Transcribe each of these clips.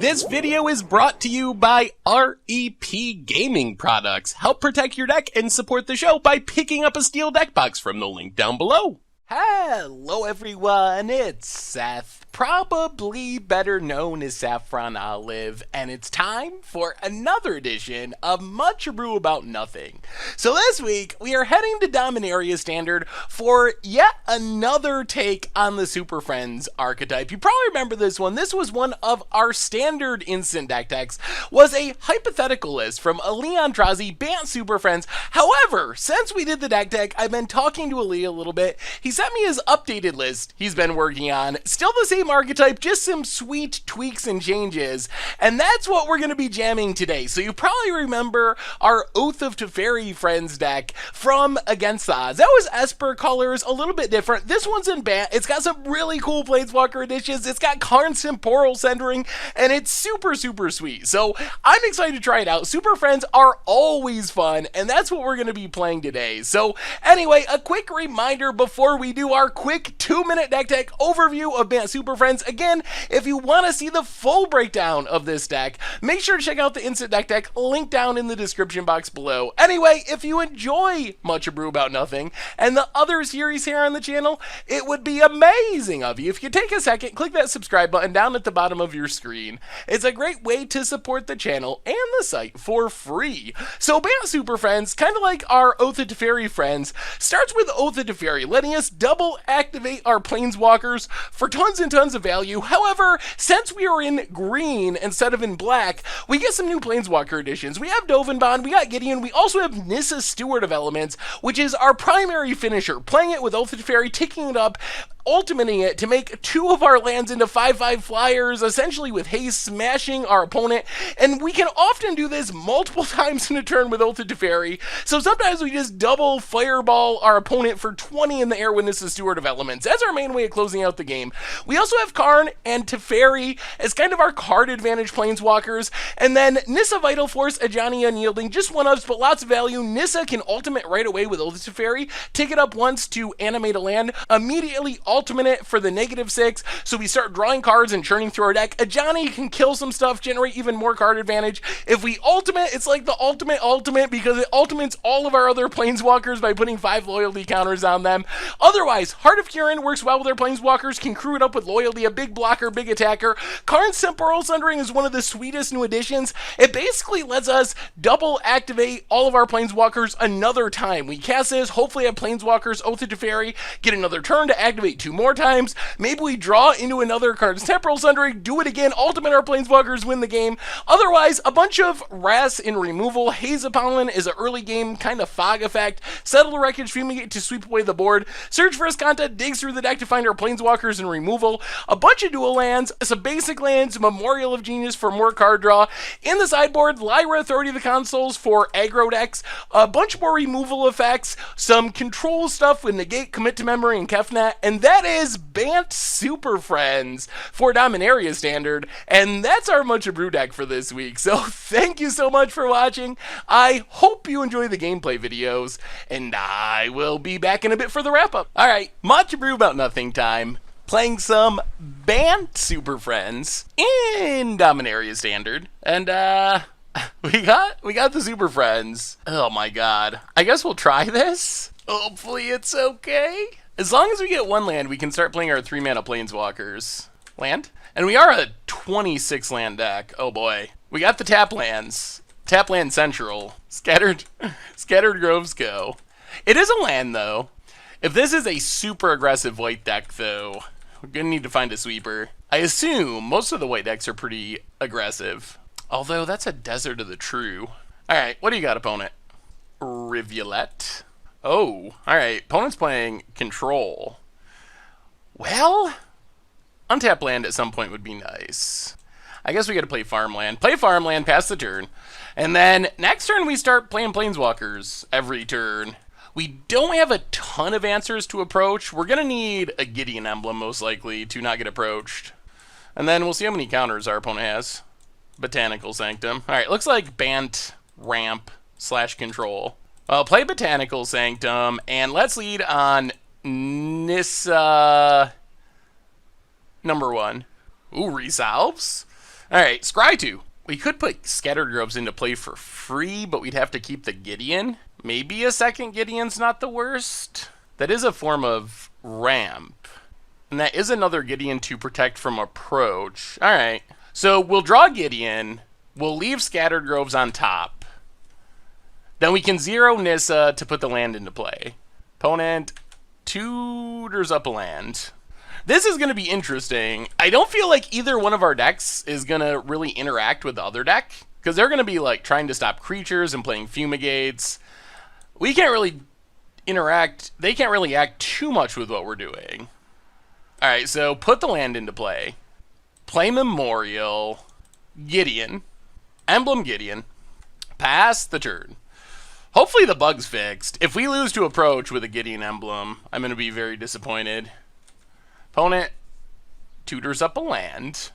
This video is brought to you by REP Gaming Products. Help protect your deck and support the show by picking up a steel deck box from the link down below. Hello everyone, it's Seth, probably better known as Saffron Olive, and it's time for another edition of Much Abrew About Nothing. So this week, we are heading to Dominaria Standard for yet another take on the Super Friends archetype. You probably remember this one. This was one of our standard instant deck decks, was a hypothetical list from Leon Drazi, Bant Superfriends. However, since we did the deck, I've been talking to Ali a little bit. He sent me his updated list he's been working on. Still the same archetype, just some sweet tweaks and changes. And that's what we're going to be jamming today. So you probably remember our Oath of Teferi Friends deck from Against the Odds. That was Esper colors, a little bit different. This one's in Bant. It's got some really cool planeswalker additions. It's got Karn Temporal Sundering, and it's super sweet. So I'm excited to try it out. Super Friends are always fun, and that's what we're going to be playing today. So anyway, a quick reminder before we do our quick 2-minute deck overview of Bant Super Friends. Again, if you want to see the full breakdown of this deck, make sure to check out the instant deck link down in the description box below. Anyway, if you enjoy Much Abrew About Nothing and the other series here on the channel, it would be amazing of you if you take a second, click that subscribe button down at the bottom of your screen. It's a great way to support the channel and the site for free. So Bant Super Friends, kind of like our Oath of Teferi Friends, starts with Oath of Teferi, letting us double activate our planeswalkers for tons and tons of value. However, since we are in green instead of in black, we get some new planeswalker additions. We have Bond, we got Gideon, we also have Nissas Steward of Elements, which is our primary finisher, playing it with Oath of Teferi, ticking it up, ultimating it to make 2 of our lands into 5/5 flyers, essentially with haste, smashing our opponent. And we can often do this multiple times in a turn with Oath of Teferi, so sometimes we just double fireball our opponent for 20 in the air with Nissas Steward of Elements. That's our main way of closing out the game. We also have Karn and Teferi as kind of our card advantage planeswalkers, and then Nissa Vital Force, Ajani Unyielding, just 1-ups, but lots of value. Nissa can ultimate right away with Oath of Teferi, tick it up once to animate a land, immediately ultimate it for the -6, so we start drawing cards and churning through our deck. Ajani can kill some stuff, generate even more card advantage. If we ultimate, it's like the ultimate because it ultimates all of our other planeswalkers by putting 5 loyalty counters on them. Otherwise, Heart of Kirin works well with our planeswalkers, can crew it up with loyalty, a big blocker, big attacker. Karn's Temporal Sundering is one of the sweetest new additions. It basically lets us double activate all of our planeswalkers another time. We cast this, hopefully have planeswalkers, Oath of Teferi, get another turn to activate 2 more times. Maybe we draw into another Karn's Temporal Sundering, do it again, ultimate our planeswalkers, win the game. Otherwise, a bunch of Wrath in removal. Haze of Pollen is an early game kind of fog effect. Settle the Wreckage, Fumigate to sweep away the board. Search for Escanta, digs through the deck to find our planeswalkers in removal. A bunch of dual lands, some basic lands, Memorial of Genius for more card draw. In the sideboard, Lyra, Authority of the Consoles for aggro decks. A bunch more removal effects, some control stuff with Negate, Commit to Memory, and Kefnet. And that is Bant Super Friends for Dominaria Standard, and that's our Much Abrew deck for this week. So thank you so much for watching. I hope you enjoy the gameplay videos, and I will be back in a bit for the wrap-up. Alright, Much Abrew About Nothing time. Playing some Bant Super Friends in Dominaria Standard, and we got the Super Friends. Oh my god. I guess we'll try this. Hopefully it's okay. As long as we get 1 land, we can start playing our 3-mana planeswalkers. Land? And we are a 26 land deck. Oh boy. We got the tap lands. Tap land central. Scattered Groves go. It is a land though. If this is a super aggressive white deck though, we're gonna need to find a sweeper. I assume most of the white decks are pretty aggressive. Although that's a Desert of the True. Alright, what do you got, opponent? Rivulet. Oh, alright. Opponent's playing Control. Well, untap land at some point would be nice. I guess we gotta play Farmland. Play Farmland, pass the turn. And then next turn we start playing Planeswalkers every turn. We don't have a ton of answers to approach. We're gonna need a Gideon emblem most likely to not get approached. And then we'll see how many counters our opponent has. Botanical Sanctum. Alright, looks like Bant, Ramp, / Control. Play Botanical Sanctum, and let's lead on Nissa #1. Ooh, resolves. Alright, Scry 2. We could put Scattered Groves into play for free, but we'd have to keep the Gideon. Maybe a second Gideon's not the worst. That is a form of ramp. And that is another Gideon to protect from approach. Alright, so we'll draw Gideon. We'll leave Scattered Groves on top. Then we can zero Nissa to put the land into play. Opponent tutors up a land. This is going to be interesting. I don't feel like either one of our decks is going to really interact with the other deck, because they're going to be like trying to stop creatures and playing Fumigates. We can't really interact. They can't really act too much with what we're doing. All right, so put the land into play. Play Memorial. Gideon. Emblem Gideon. Pass the turn. Hopefully the bug's fixed. If we lose to approach with a Gideon emblem, I'm going to be very disappointed. Opponent tutors up a land.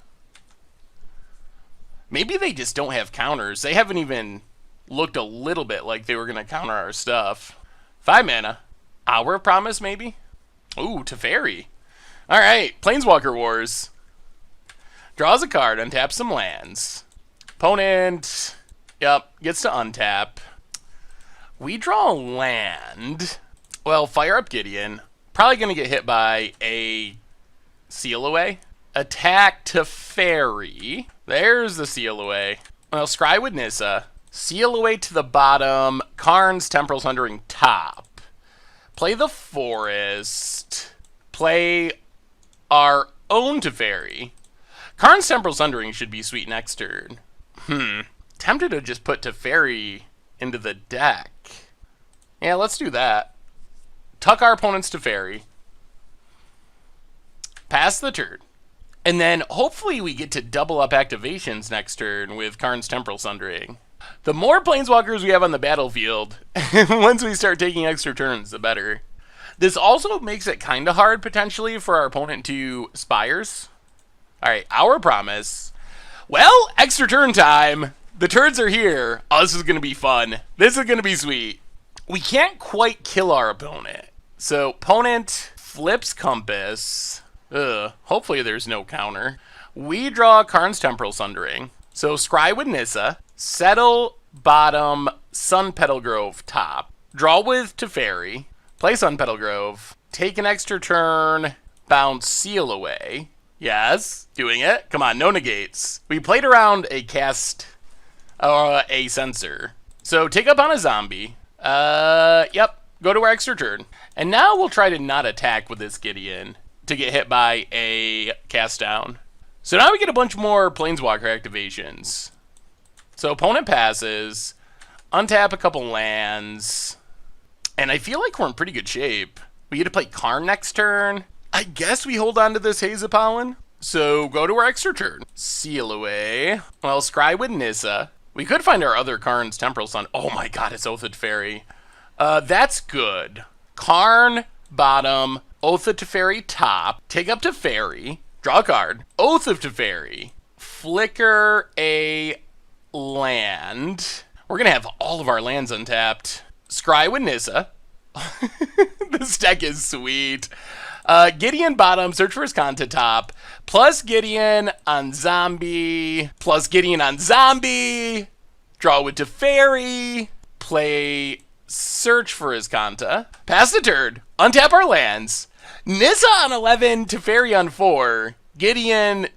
Maybe they just don't have counters. They haven't even looked a little bit like they were going to counter our stuff. 5 mana. Hour of Promise, maybe? Ooh, Teferi. Alright, Planeswalker Wars. Draws a card, untaps some lands. Opponent, gets to untap. We draw a land. Well, fire up Gideon. Probably going to get hit by a Seal Away. Attack Teferi. There's the Seal Away. Well, Scry with Nissa. Seal Away to the bottom. Karn's Temporal Sundering top. Play the Forest. Play our own Teferi. Karn's Temporal Sundering should be sweet next turn. Tempted to just put Teferi into the deck. Yeah, let's do that. Tuck our opponent's Teferi. Pass the turn. And then hopefully we get to double up activations next turn with Karn's Temporal Sundering. The more Planeswalkers we have on the battlefield, once we start taking extra turns, the better. This also makes it kind of hard, potentially, for our opponent to Spires. Alright, Our Promise. Well, extra turn time. The turns are here. Oh, this is going to be fun. This is going to be sweet. We can't quite kill our opponent. So, opponent flips Compass. Hopefully there's no counter. We draw Karn's Temporal Sundering. So, Scry with Nissa. Settle bottom, Sun Petal Grove top. Draw with Teferi. Play Sun Petal Grove. Take an extra turn. Bounce Seal Away. Yes, doing it. Come on, no negates. We played around a cast, a sensor. So take up on a zombie. Yep, go to our extra turn. And now we'll try to not attack with this Gideon to get hit by a cast down. So now we get a bunch more Planeswalker activations. So opponent passes, untap a couple lands, and I feel like we're in pretty good shape. We get to play Karn next turn. I guess we hold on to this Haze Pollen. So go to our extra turn. Seal Away. Well, Scry with Nissa. We could find our other Karn's Temporal Sun. Oh my god, it's Oath of Teferi. That's good. Karn, bottom. Oath of Teferi, top. Take up Teferi. Draw a card. Oath of Teferi. Flicker a land. We're going to have all of our lands untapped. Scry with Nissa. This deck is sweet. Gideon bottom, search for his Kanta top, plus Gideon on zombie, plus Gideon on zombie, draw with Teferi, play search for his Kanta, pass the turn, untap our lands, Nissa on 11, Teferi on 4, Gideon...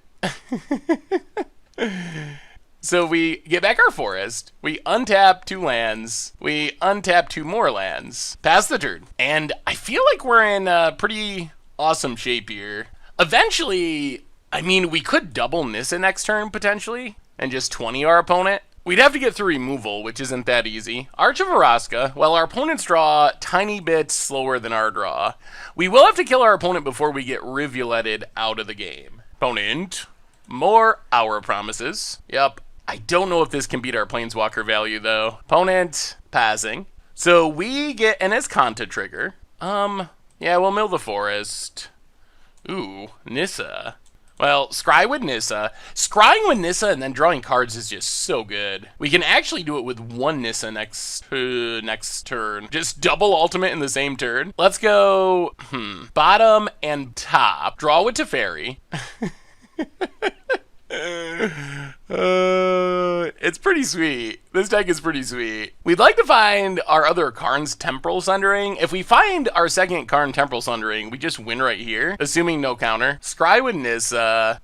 So we get back our forest, we untap 2 lands, we untap 2 more lands, pass the turn, and I feel like we're in pretty awesome shape here. Eventually, I mean, we could double Nissa next turn, potentially, and just 20 our opponent. We'd have to get through removal, which isn't that easy. Arch of Araska, well, our opponent's draw tiny bit slower than our draw. We will have to kill our opponent before we get rivuletted out of the game. Opponent, more Our Promises. Yep. I don't know if this can beat our Planeswalker value, though. Opponent, passing. So we get an Escanta trigger. Yeah, we'll mill the forest. Ooh, Nissa. Well, Scry with Nissa. Scrying with Nissa and then drawing cards is just so good. We can actually do it with 1 Nissa next turn. Just double ultimate in the same turn. Let's go, bottom and top. Draw with Teferi. It's pretty sweet. This deck is pretty sweet. We'd like to find our other Karn's Temporal Sundering. If we find our second Karn Temporal Sundering, we just win right here, assuming no counter. Scry with Nissa.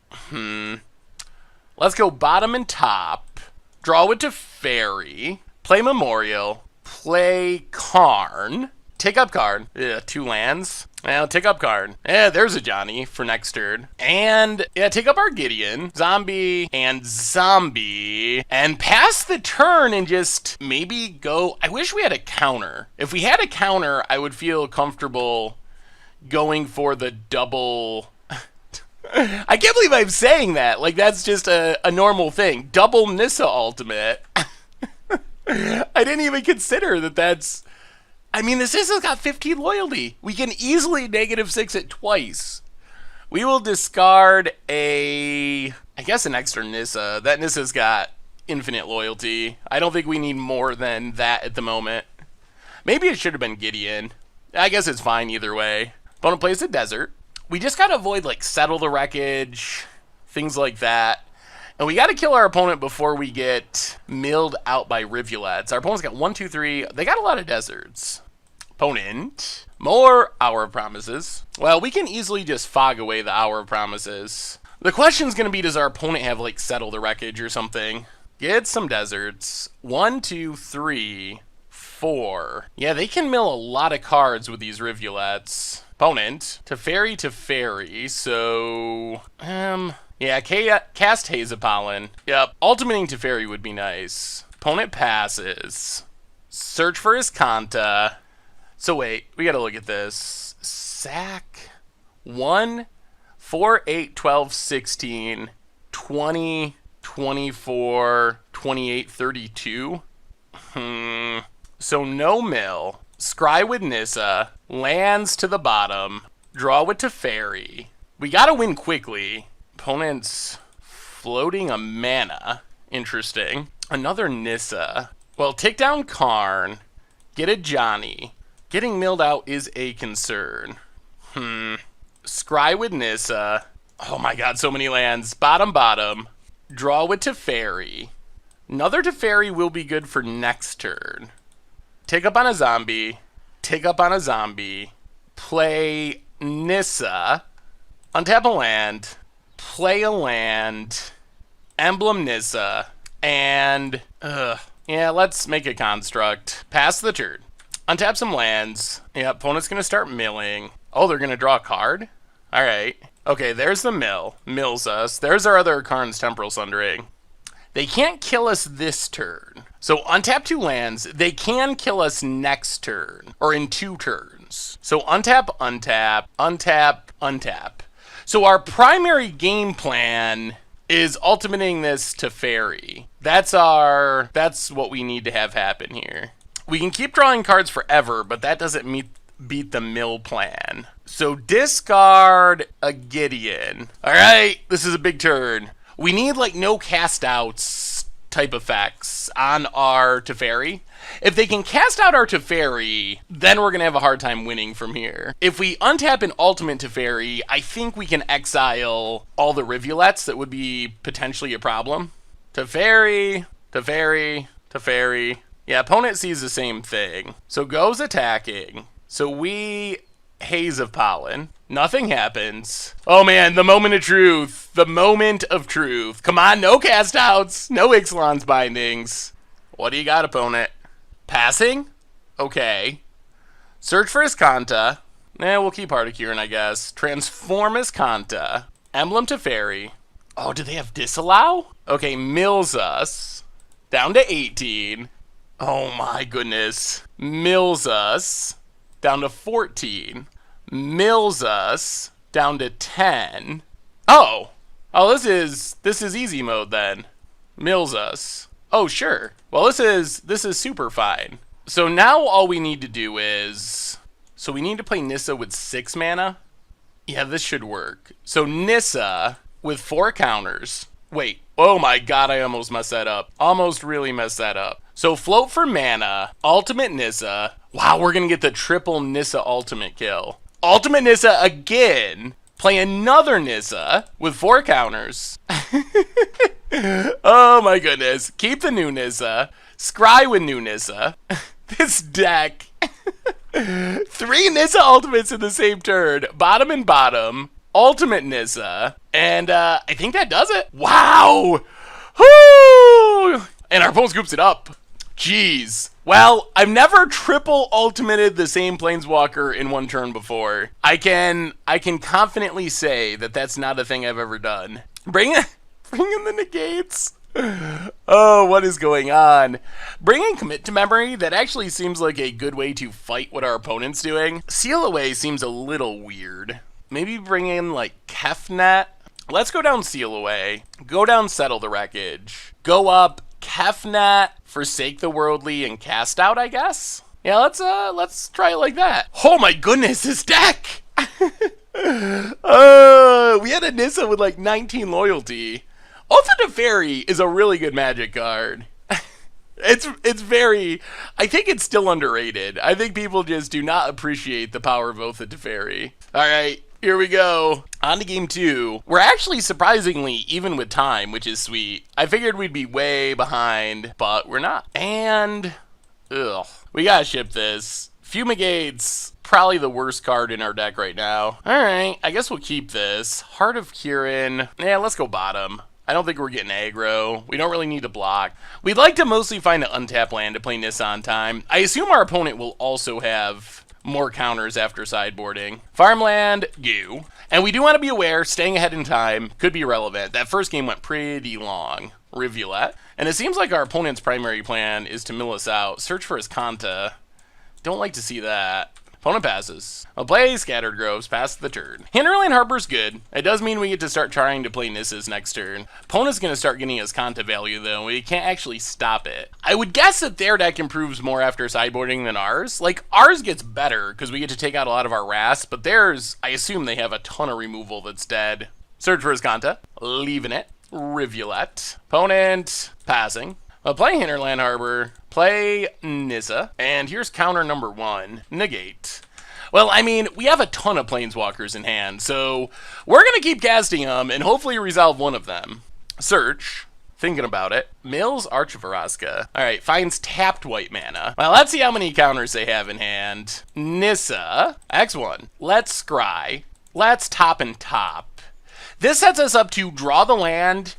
Let's go bottom and top. Draw with Teferi. Play Memorial. Play Karn. Take up Karn. 2 lands. Well, take up Karn. There's a Johnny for next turn. And, take up our Gideon. Zombie and zombie. And pass the turn and just maybe go... I wish we had a counter. If we had a counter, I would feel comfortable going for the double... I can't believe I'm saying that. Like, that's just a normal thing. Double Nissa ultimate. I didn't even consider that that's... I mean, this has got 15 loyalty. We can easily -6 it twice. We will discard I guess an extra Nissa. That Nissa's got infinite loyalty. I don't think we need more than that at the moment. Maybe it should have been Gideon. I guess it's fine either way. Opponent plays a desert. We just gotta avoid, like, Settle the Wreckage, things like that. And we gotta kill our opponent before we get milled out by rivulets. Our opponent's got 1, 2, 3. They got a lot of deserts. Opponent. More Hour of Promises. Well, we can easily just fog away the Hour of Promises. The question's gonna be, does our opponent have, like, Settle the Wreckage or something? Get some deserts. 1, 2, 3, 4. Yeah, they can mill a lot of cards with these rivulets. Opponent. Teferi, so... yeah, cast Haze of Pollen. Yep, ultimating Teferi would be nice. Opponent passes. Search for his Kanta. So wait, we gotta look at this. Sack. 1, 4, 8, 12, 16, 20, 24, 28, 32. So no mill. Scry with Nissa. Lands to the bottom. Draw with Teferi. We gotta win quickly. Opponent's floating a mana. Interesting. Another Nissa. Well, take down Karn. Get a Johnny. Getting milled out is a concern. Scry with Nissa. Oh my god, so many lands. Bottom. Draw with Teferi. Another Teferi will be good for next turn. Take up on a zombie. Take up on a zombie. Play Nissa. Untap a land. Play a land. Emblem Nissa. And, yeah, let's make a construct. Pass the turn. Untap some lands. Yeah, opponent's gonna start milling. Oh, they're gonna draw a card? Alright. Okay, there's the mill. Mills us. There's our other Karn's Temporal Sundering. They can't kill us this turn. So untap 2 lands. They can kill us next turn. Or in 2 turns. So untap, untap. So our primary game plan is ultimating this Teferi. That's what we need to have happen here. We can keep drawing cards forever, but that doesn't beat the mill plan. So discard a Gideon. Alright, this is a big turn. We need, like, no cast outs type effects on our Teferi. If they can cast out our Teferi, then we're going to have a hard time winning from here. If we untap an ultimate Teferi, I think we can exile all the rivulets. That would be potentially a problem. Teferi. Yeah, opponent sees the same thing. So goes attacking. So we Haze of Pollen. Nothing happens. Oh man, the moment of truth. The moment of truth. Come on, no cast outs. No Ixalan's bindings. What do you got, opponent? Passing? Okay. Search for his Kanta. We'll keep Hardicurin, I guess. Transform his Kanta. Emblem Teferi. Oh, do they have Disallow? Okay, mills us. Down to 18. Oh my goodness. Mills us. Down to 14. Mills us. Down to 10. Oh, this is easy mode then. Mills us. Oh, sure. Well, this is super fine. So now all we need to do is... So we need to play Nissa with 6 mana? Yeah, this should work. So Nissa with 4 counters. Wait. Oh my god, I almost messed that up. Almost really messed that up. So float for mana. Ultimate Nissa. Wow, we're going to get the triple Nissa ultimate kill. Ultimate Nissa again. play another Nissa with 4 counters. Oh my goodness. Keep the new Nissa. Scry with new Nissa. This deck. 3 Nissa ultimates in the same turn. Bottom and bottom. Ultimate Nissa. And I think that does it. Wow. Woo! And our opponent scoops it up. Jeez. Well, I've never triple ultimated the same planeswalker in one turn before. I can confidently say that that's not a thing I've ever done. Bring in the negates. Oh, what is going on? Bringing commit to memory, that actually seems like a good way to fight what our opponent's doing. Seal away seems a little weird. Maybe bring in like Kefnet. Let's go down Seal Away. Go down Settle the Wreckage. Go up Kefnet, Forsake the Worldly, and Cast Out, I guess? Yeah, let's try it like that. Oh my goodness, this deck! We had a Nissa with like 19 loyalty. Also, Teferi is a really good Magic card. It's very, I think it's still underrated. I think people just do not appreciate the power of Oath of Teferi. Alright, here we go. On to game 2. We're actually surprisingly even with time, which is sweet. I figured we'd be way behind, but we're not. And, we gotta ship this. Fumigate's probably the worst card in our deck right now. Alright, I guess we'll keep this. Heart of Kirin. Yeah, let's go bottom. I don't think we're getting aggro. We don't really need to block. We'd like to mostly find an untapped land to play Nissa on time. I assume our opponent will also have more counters after sideboarding. Farmland, you. And we do want to be aware, staying ahead in time could be relevant. That first game went pretty long. Rivulet. And it seems like our opponent's primary plan is to mill us out. Search for his Kanta. Don't like to see that. Opponent passes. I'll play Scattered Groves, pass the turn. Hinterland Harbor's good. It does mean we get to start trying to play Nissas next turn. Opponent's going to start getting his Kanta value, though. We can't actually stop it. I would guess that their deck improves more after sideboarding than ours. Like, ours gets better, because we get to take out a lot of our Wraths, but theirs, I assume they have a ton of removal that's dead. Search for his Kanta. Leaving it. Rivulet. Opponent passing. I'll play Hinterland Harbor, play Nissa, and here's counter number 1, negate. Well, I mean, we have a ton of planeswalkers in hand, so we're going to keep casting them and hopefully resolve one of them. Search, thinking about it, mills Archivaraska. Alright, finds tapped white mana. Well, let's see how many counters they have in hand. Nissa, X1, let's scry, let's top and top. This sets us up to draw the land,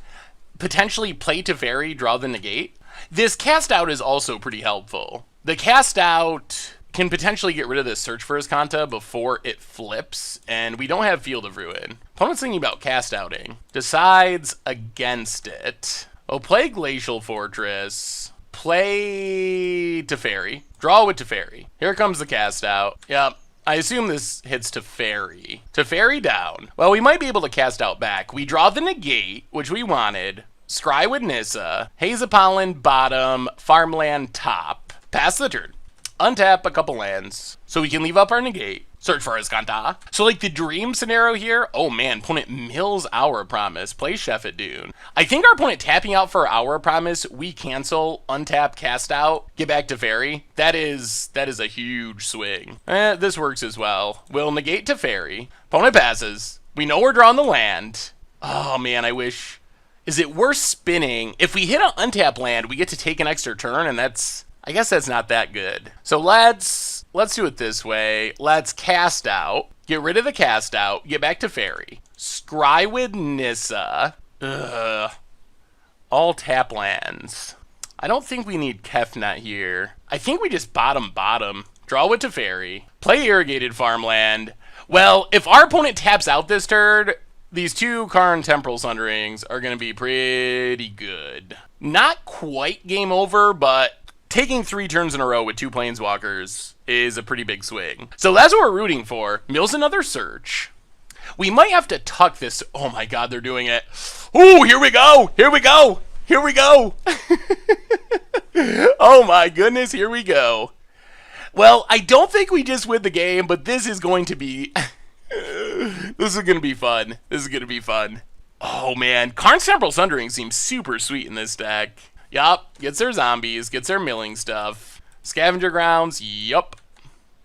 potentially play Teferi, draw the negate. This cast out is also pretty helpful. The cast out can potentially get rid of this search for his Kanta before it flips, and we don't have Field of Ruin. Opponent's thinking about cast outing. Decides against it. Oh, play Glacial Fortress. Play Teferi. Draw with Teferi. Here comes the cast out. Yep. I assume this hits Teferi. Teferi down. Well, we might be able to cast out back. We draw the negate, which we wanted. Scry with Nissa, Haze of Pollen bottom, Farmland top. Pass the turn. Untap a couple lands, so we can leave up our negate. Search for his Kanta. So like the dream scenario here, oh man, opponent mills Hour of Promise, play Chef at Dune. I think our opponent tapping out for Hour of Promise, we cancel, untap, cast out, get back to Teferi. That is a huge swing. This works as well. We'll negate Teferi. Opponent passes. We know we're drawing the land. Oh man, I wish. Is it worth spinning? If we hit an untap land, we get to take an extra turn, and I guess that's not that good. So let's do it this way. Let's cast out, get rid of the cast out, get back to Teferi. Scry with Nissa. All tap lands. I don't think we need Kefnet here. I think we just bottom. Draw with Teferi. Play Irrigated Farmland. Well, if our opponent taps out this turn, these 2 Karn Temporal Sunderings are going to be pretty good. Not quite game over, but taking 3 turns in a row with 2 planeswalkers is a pretty big swing. So that's what we're rooting for. Mills another search. We might have to tuck this. Oh my god, they're doing it. Ooh, here we go. Oh my goodness, here we go. Well, I don't think we just win the game, but this is going to be... This is going to be fun. Oh man, Karn's Temporal Sundering seems super sweet in this deck. Yup, gets their zombies, gets their milling stuff. Scavenger Grounds, yup.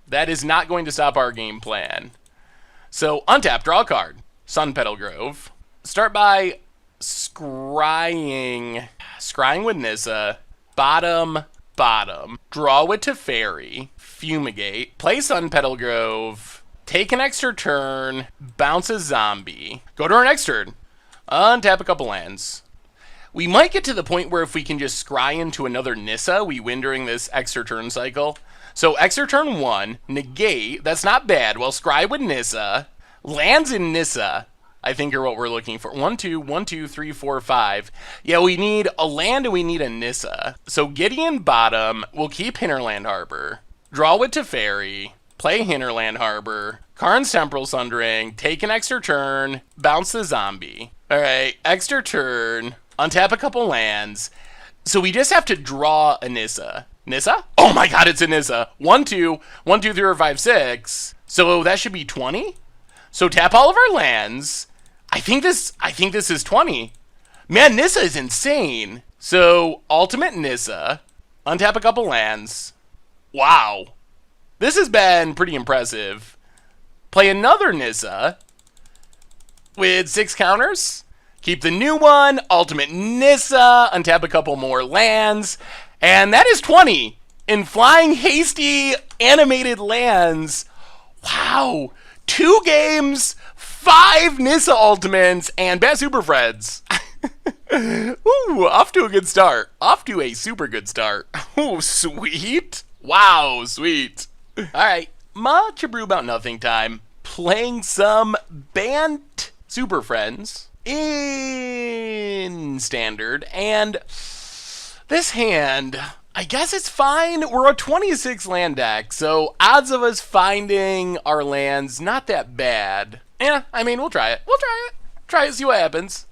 That is not going to stop our game plan. So, untap, draw a card. Sun Petal Grove. Start by scrying with Nissa, bottom. Draw with Teferi, fumigate, play Sun Petal Grove, take an extra turn, bounce a zombie. Go to our next turn, untap a couple lands. We might get to the point where if we can just scry into another Nissa, we win during this extra turn cycle. So extra turn 1, negate, that's not bad. Well, scry with Nissa, lands in Nissa, I think are what we're looking for. 1, 2, 1, 2, 3, 4, 5. Yeah, we need a land and we need a Nissa. So Gideon bottom, we'll keep Hinterland Harbor. Draw with Teferi, play Hinterland Harbor, Karn's Temporal Sundering, take an extra turn, bounce the zombie. Alright, extra turn, untap a couple lands. So we just have to draw a Nissa. Nissa? Oh my god, it's a Nissa. 1, 2, 1, 2, 3, 4, 5, 6. So that should be 20? So tap all of our lands. I think this is 20. Man, Nissa is insane. So ultimate Nissa, untap a couple lands. Wow. This has been pretty impressive. Play another Nissa with 6 counters. Keep the new one, ultimate Nissa, untap a couple more lands. And that is 20 in flying hasty animated lands. Wow. 2 games, 5 Nissa ultimates, and Bant Superfriends. Ooh, off to a good start. Off to a super good start. Ooh, sweet. Wow, sweet. Alright, much ado about nothing time. Playing some Bant Superfriends in Standard, and this hand, I guess it's fine. We're a 26 land deck, so odds of us finding our lands, not that bad. Yeah, I mean, we'll try it. Try it, see what happens.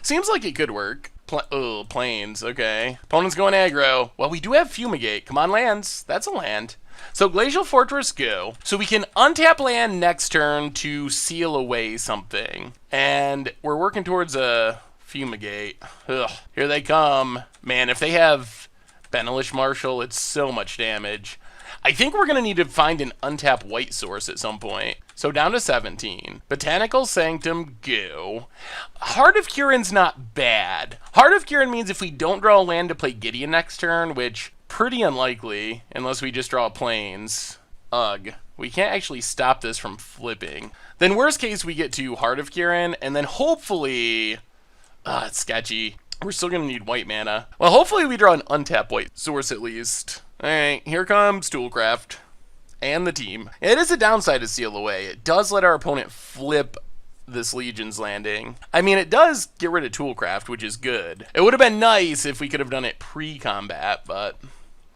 Seems like it could work. Planes, okay. Opponent's going aggro. Well, we do have Fumigate. Come on, lands. That's a land. So Glacial Fortress, go. So we can untap land next turn to seal away something. And we're working towards a Fumigate. Ugh, here they come. Man, if they have Benelish Marshal, it's so much damage. I think we're going to need to find an untap white source at some point. So down to 17. Botanical Sanctum, go. Heart of Kiran's not bad. Heart of Kiran means if we don't draw a land to play Gideon next turn, which pretty unlikely unless we just draw planes. Ugh. We can't actually stop this from flipping. Then worst case we get to Heart of Kiran, and then hopefully... it's sketchy. We're still going to need white mana. Well, hopefully we draw an untap white source at least. Alright, here comes Toolcraft. And the team. It is a downside to seal away. It does let our opponent flip this Legion's Landing. I mean, it does get rid of Toolcraft, which is good. It would have been nice if we could have done it pre-combat, but...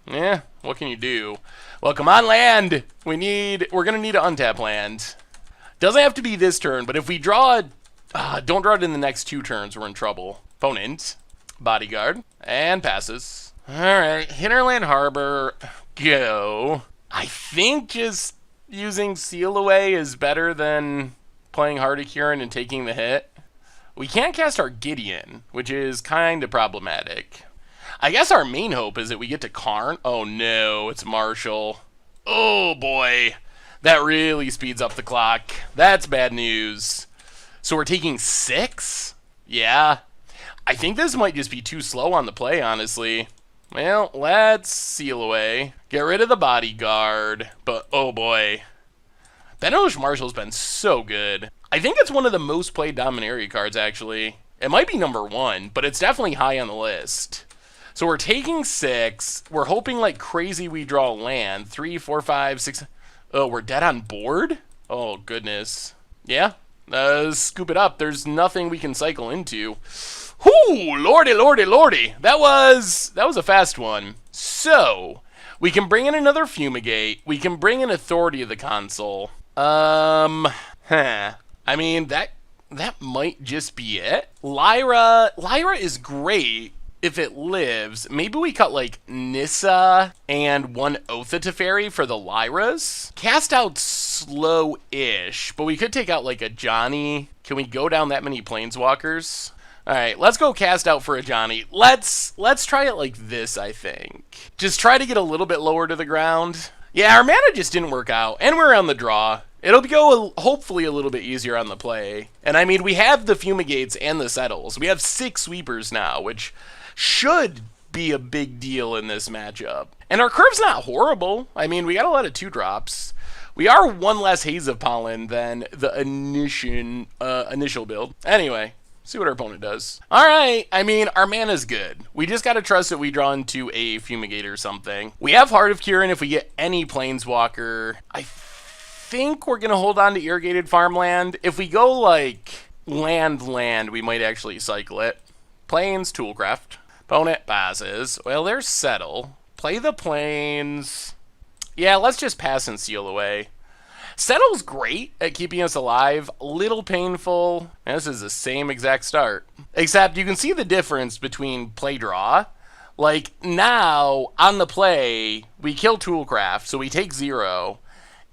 yeah, what can you do? Well, come on, land! We're going to need an untap land. Doesn't have to be this turn, but if we draw don't draw it in the next 2 turns, we're in trouble. Opponent, Bodyguard, and passes. Alright, Hinterland Harbor, go. I think just using Seal Away is better than playing Heart of Kiran and taking the hit. We can't cast our Gideon, which is kind of problematic. I guess our main hope is that we get to Karn. Oh no, it's Marshall. Oh boy, that really speeds up the clock. That's bad news. So we're taking 6? Yeah. I think this might just be too slow on the play, honestly. Well, let's Seal Away. Get rid of the Bodyguard. But, oh boy. Benelish Marshall's been so good. I think it's one of the most played Dominaria cards, actually. It might be number 1, but it's definitely high on the list. So we're taking 6. We're hoping like crazy we draw land. 3, 4, 5, 6. Oh, we're dead on board? Oh, goodness. Yeah. Scoop it up. There's nothing we can cycle into. Whoo! Lordy, lordy, lordy. That was a fast one. So, we can bring in another Fumigate. We can bring in Authority of the Console. I mean, that might just be it. Lyra is great if it lives. Maybe we cut like Nissa and 1 Oath of Teferi for the Lyras. Cast out slow-ish, but we could take out like a Johnny. Can we go down that many planeswalkers? Alright, let's go cast out for a Johnny. Let's try it like this, I think. Just try to get a little bit lower to the ground. Yeah, our mana just didn't work out, and we're on the draw. It'll go hopefully a little bit easier on the play. And I mean, we have the Fumigates and the Settles. We have 6 Sweepers now, which should be a big deal in this matchup. And our curve's not horrible. I mean, we got a lot of 2-drops. We are 1 less Haze of Pollen than the initial build. Anyway, see what our opponent does. Alright, I mean, our mana's good. We just gotta trust that we draw into a Fumigate or something. We have Heart of Kirin if we get any Planeswalker. I think we're gonna hold on to Irrigated Farmland. If we go, like, land, we might actually cycle it. Plains, Toolcraft. Opponent passes. Well, there's Settle. Play the Plains. Yeah, let's just pass and seal away. Settle's great at keeping us alive. A little painful. And this is the same exact start. Except you can see the difference between play draw. Like, now, on the play, we kill Toolcraft, so we take 0.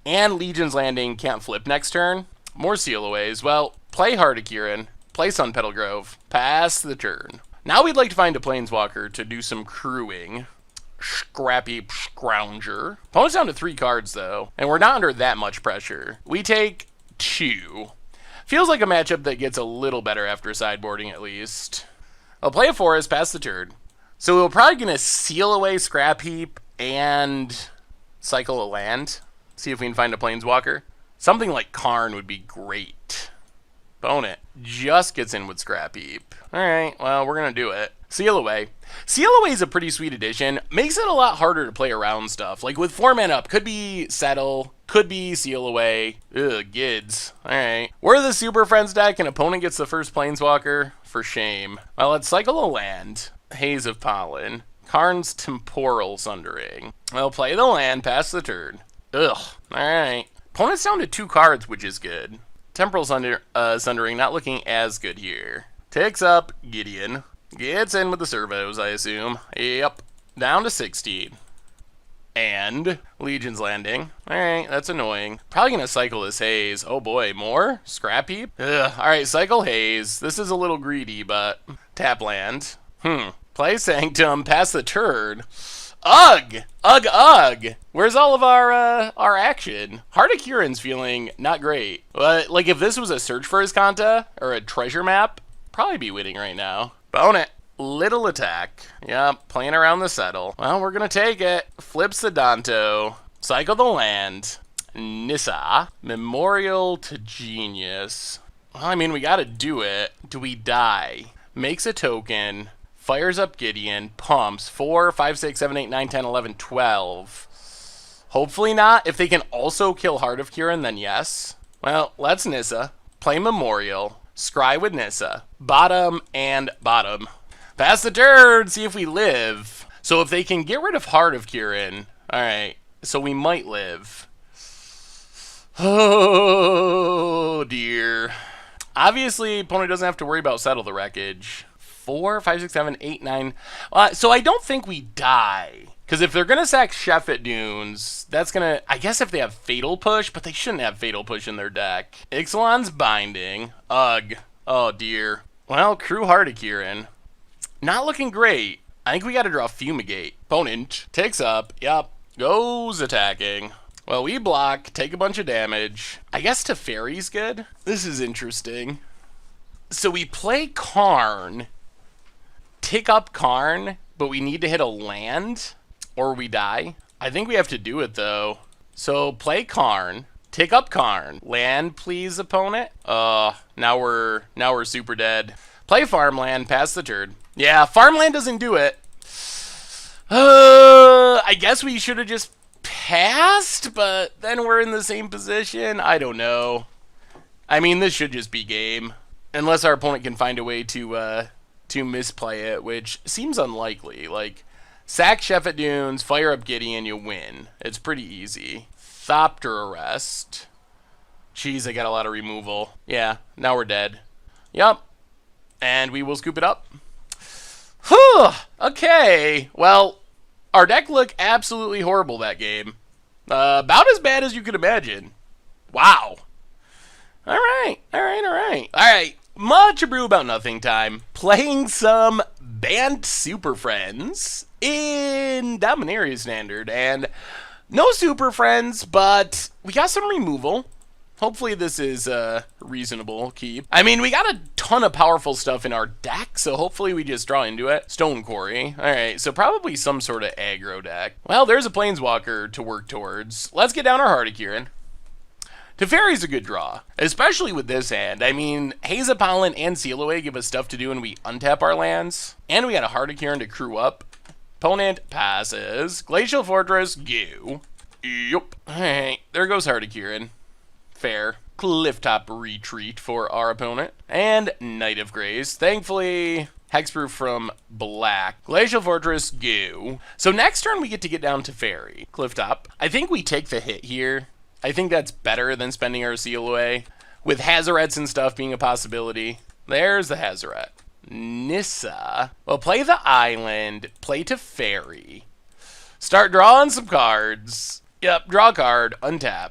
And Legion's Landing can't flip next turn. More sealaways. Well, play Heart of Kirin. Play Sun Petal Grove. Pass the turn. Now we'd like to find a Planeswalker to do some crewing. Scrappy Scrounger. Opponent's down to 3 cards, though, and we're not under that much pressure. We take 2. Feels like a matchup that gets a little better after sideboarding, at least. I'll play a Forest, pass the turn. So we're probably going to seal away Scrap Heap and cycle a land. See if we can find a Planeswalker. Something like Karn would be great. Opponent just gets in with Scrap Heap. Alright, well, we're going to do it. Seal Away. Seal Away is a pretty sweet addition. Makes it a lot harder to play around stuff. Like with 4 mana up, could be Settle, could be Seal Away. Ugh, Gids. Alright. We're the Super Friends deck, and opponent gets the first Planeswalker. For shame. Well, let's cycle a land. Haze of Pollen. Karn's Temporal Sundering. Well, play the land, pass the turn. Ugh. Alright. Opponent's down to 2 cards, which is good. Temporal Sundering not looking as good here. Takes up Gideon. Gets in with the servos, I assume. Yep. Down to 16. And Legion's Landing. Alright, that's annoying. Probably gonna cycle this Haze. Oh boy, more? Scrap Heap? Ugh. Alright, cycle Haze. This is a little greedy, but tap land. Play Sanctum, pass the turn. Ugh! Ugh, ugh! Where's all of our action? Heart of Kirin's feeling not great. But, like, if this was a Search for Azcanta, or a treasure map, probably be winning right now. Opponent. Little attack. Yep, playing around the Settle. Well, we're gonna take it. Flips the Danto. Cycle the land. Nissa. Memorial to Genius. Well, I mean, we gotta do it. Do we die? Makes a token. Fires up Gideon. Pumps. 4, 5, 6, 7, 8, 9, 10, 11, 12. Hopefully not. If they can also kill Heart of Kirin, then yes. Well, let's Nissa. Play Memorial. Scry with Nissa. Bottom and bottom. Pass the turn, see if we live. So if they can get rid of Heart of Kirin, alright, so we might live. Oh dear. Obviously, opponent doesn't have to worry about Settle the Wreckage. 4, 5, 6, 7, 8, 9. So I don't think we die. Because if they're going to sack Sheffet Dunes, that's going to... I guess if they have Fatal Push, but they shouldn't have Fatal Push in their deck. Ixalan's Binding. Ugh. Oh, dear. Well, Crew Heart of Kirin. Not looking great. I think we got to draw Fumigate. Opponent takes up. Yup. Goes attacking. Well, we block. Take a bunch of damage. I guess Teferi's good. This is interesting. So we play Karn. Tick up Karn, but we need to hit a land. Or we die. I think we have to do it, though. So, play Karn. Tick up Karn. Land, please, opponent. Now we're super dead. Play Farmland. Pass the turn. Yeah, Farmland doesn't do it. I guess we should have just passed, but then we're in the same position. I don't know. I mean, this should just be game. Unless our opponent can find a way to misplay it, which seems unlikely. Like... Sack Sheffet Dunes, fire up Gideon, you win. It's pretty easy. Thopter Arrest. Jeez, I got a lot of removal. Yeah, now we're dead. Yup. And we will scoop it up. Whew! Okay. Well, our deck looked absolutely horrible that game. About as bad as you could imagine. Wow. Alright. Alright. Much Abrew about nothing time. Playing some Bant Superfriends in Dominaria Standard. And no Super Friends, but we got some removal. Hopefully this is a reasonable keep. I mean, we got a ton of powerful stuff in our deck, so hopefully we just draw into it. Stone Quarry. All right, so probably some sort of aggro deck. Well, there's a planeswalker to work towards. Let's get down our Heart of Kieran. Teferi's a good draw, especially with this hand. I mean, Haze of Pollen and Seal Away give us stuff to do when we untap our lands. And we got a Heart of Kieran to crew up. Opponent passes. Glacial Fortress, go. Yup. Alright, there goes Heart of Kieran. Fair. Clifftop Retreat for our opponent. And Knight of Grace. Thankfully, Hexproof from black. Glacial Fortress, go. So next turn we get to get down to Teferi. Clifftop. I think we take the hit here. I think that's better than spending our Seal Away. With Hazarets and stuff being a possibility. There's the Hazaret. Nissa. Well, play the island. Play Teferi. Start drawing some cards. Yep, draw a card. Untap.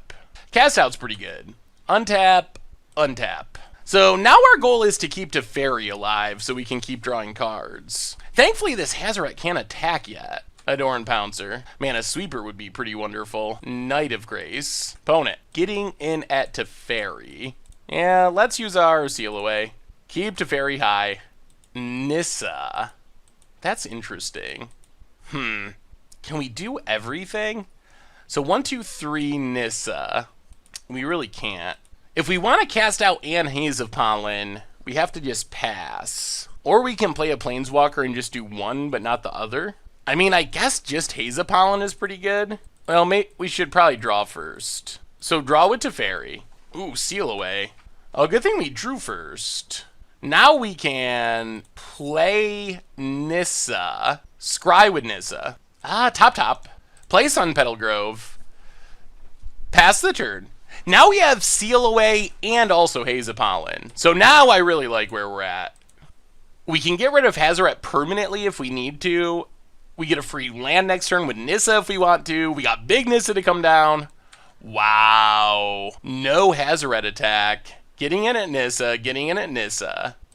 Cast out's pretty good. Untap, untap. So now our goal is to keep Teferi alive so we can keep drawing cards. Thankfully, this Hazaret can't attack yet. Adorn Pouncer. Man, a sweeper would be pretty wonderful. Knight of Grace. Opponent. Getting in at Teferi. Yeah, let's use our Seal Away. Keep Teferi high. Nissa. That's interesting. Can we do everything? So 1, 2, 3 Nissa. We really can't. If we want to cast out and Haze of Pollen, we have to just pass. Or we can play a Planeswalker and just do one, but not the other. I mean, I guess just Haze of Pollen is pretty good. Well, we should probably draw first. So draw with Teferi. Ooh, Seal Away. Oh, good thing we drew first. Now we can play Nissa. Scry with Nissa. Top. Play Sunpetal Grove. Pass the turn. Now we have Seal Away and also Haze of Pollen. So now I really like where we're at. We can get rid of Hazaret permanently if we need to. We get a free land next turn with Nissa if we want to. We got big Nissa to come down. Wow. No Hazaret attack. Getting in at Nissa.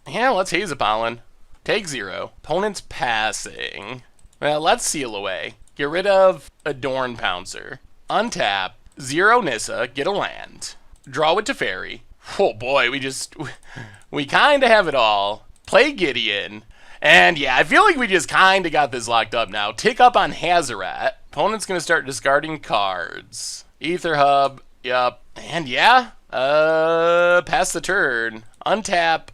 Yeah, let's Haze of Pollen. Take 0. Opponent's passing. Well, let's Seal Away. Get rid of Adorn Pouncer. Untap. 0 Nissa. Get a land. Draw with Teferi. Oh boy, we kind of have it all. Play Gideon. And yeah, I feel like we just kind of got this locked up now. Tick up on Hazaret. Opponent's going to start discarding cards. Ether Hub. Yup. And yeah, pass the turn. Untap.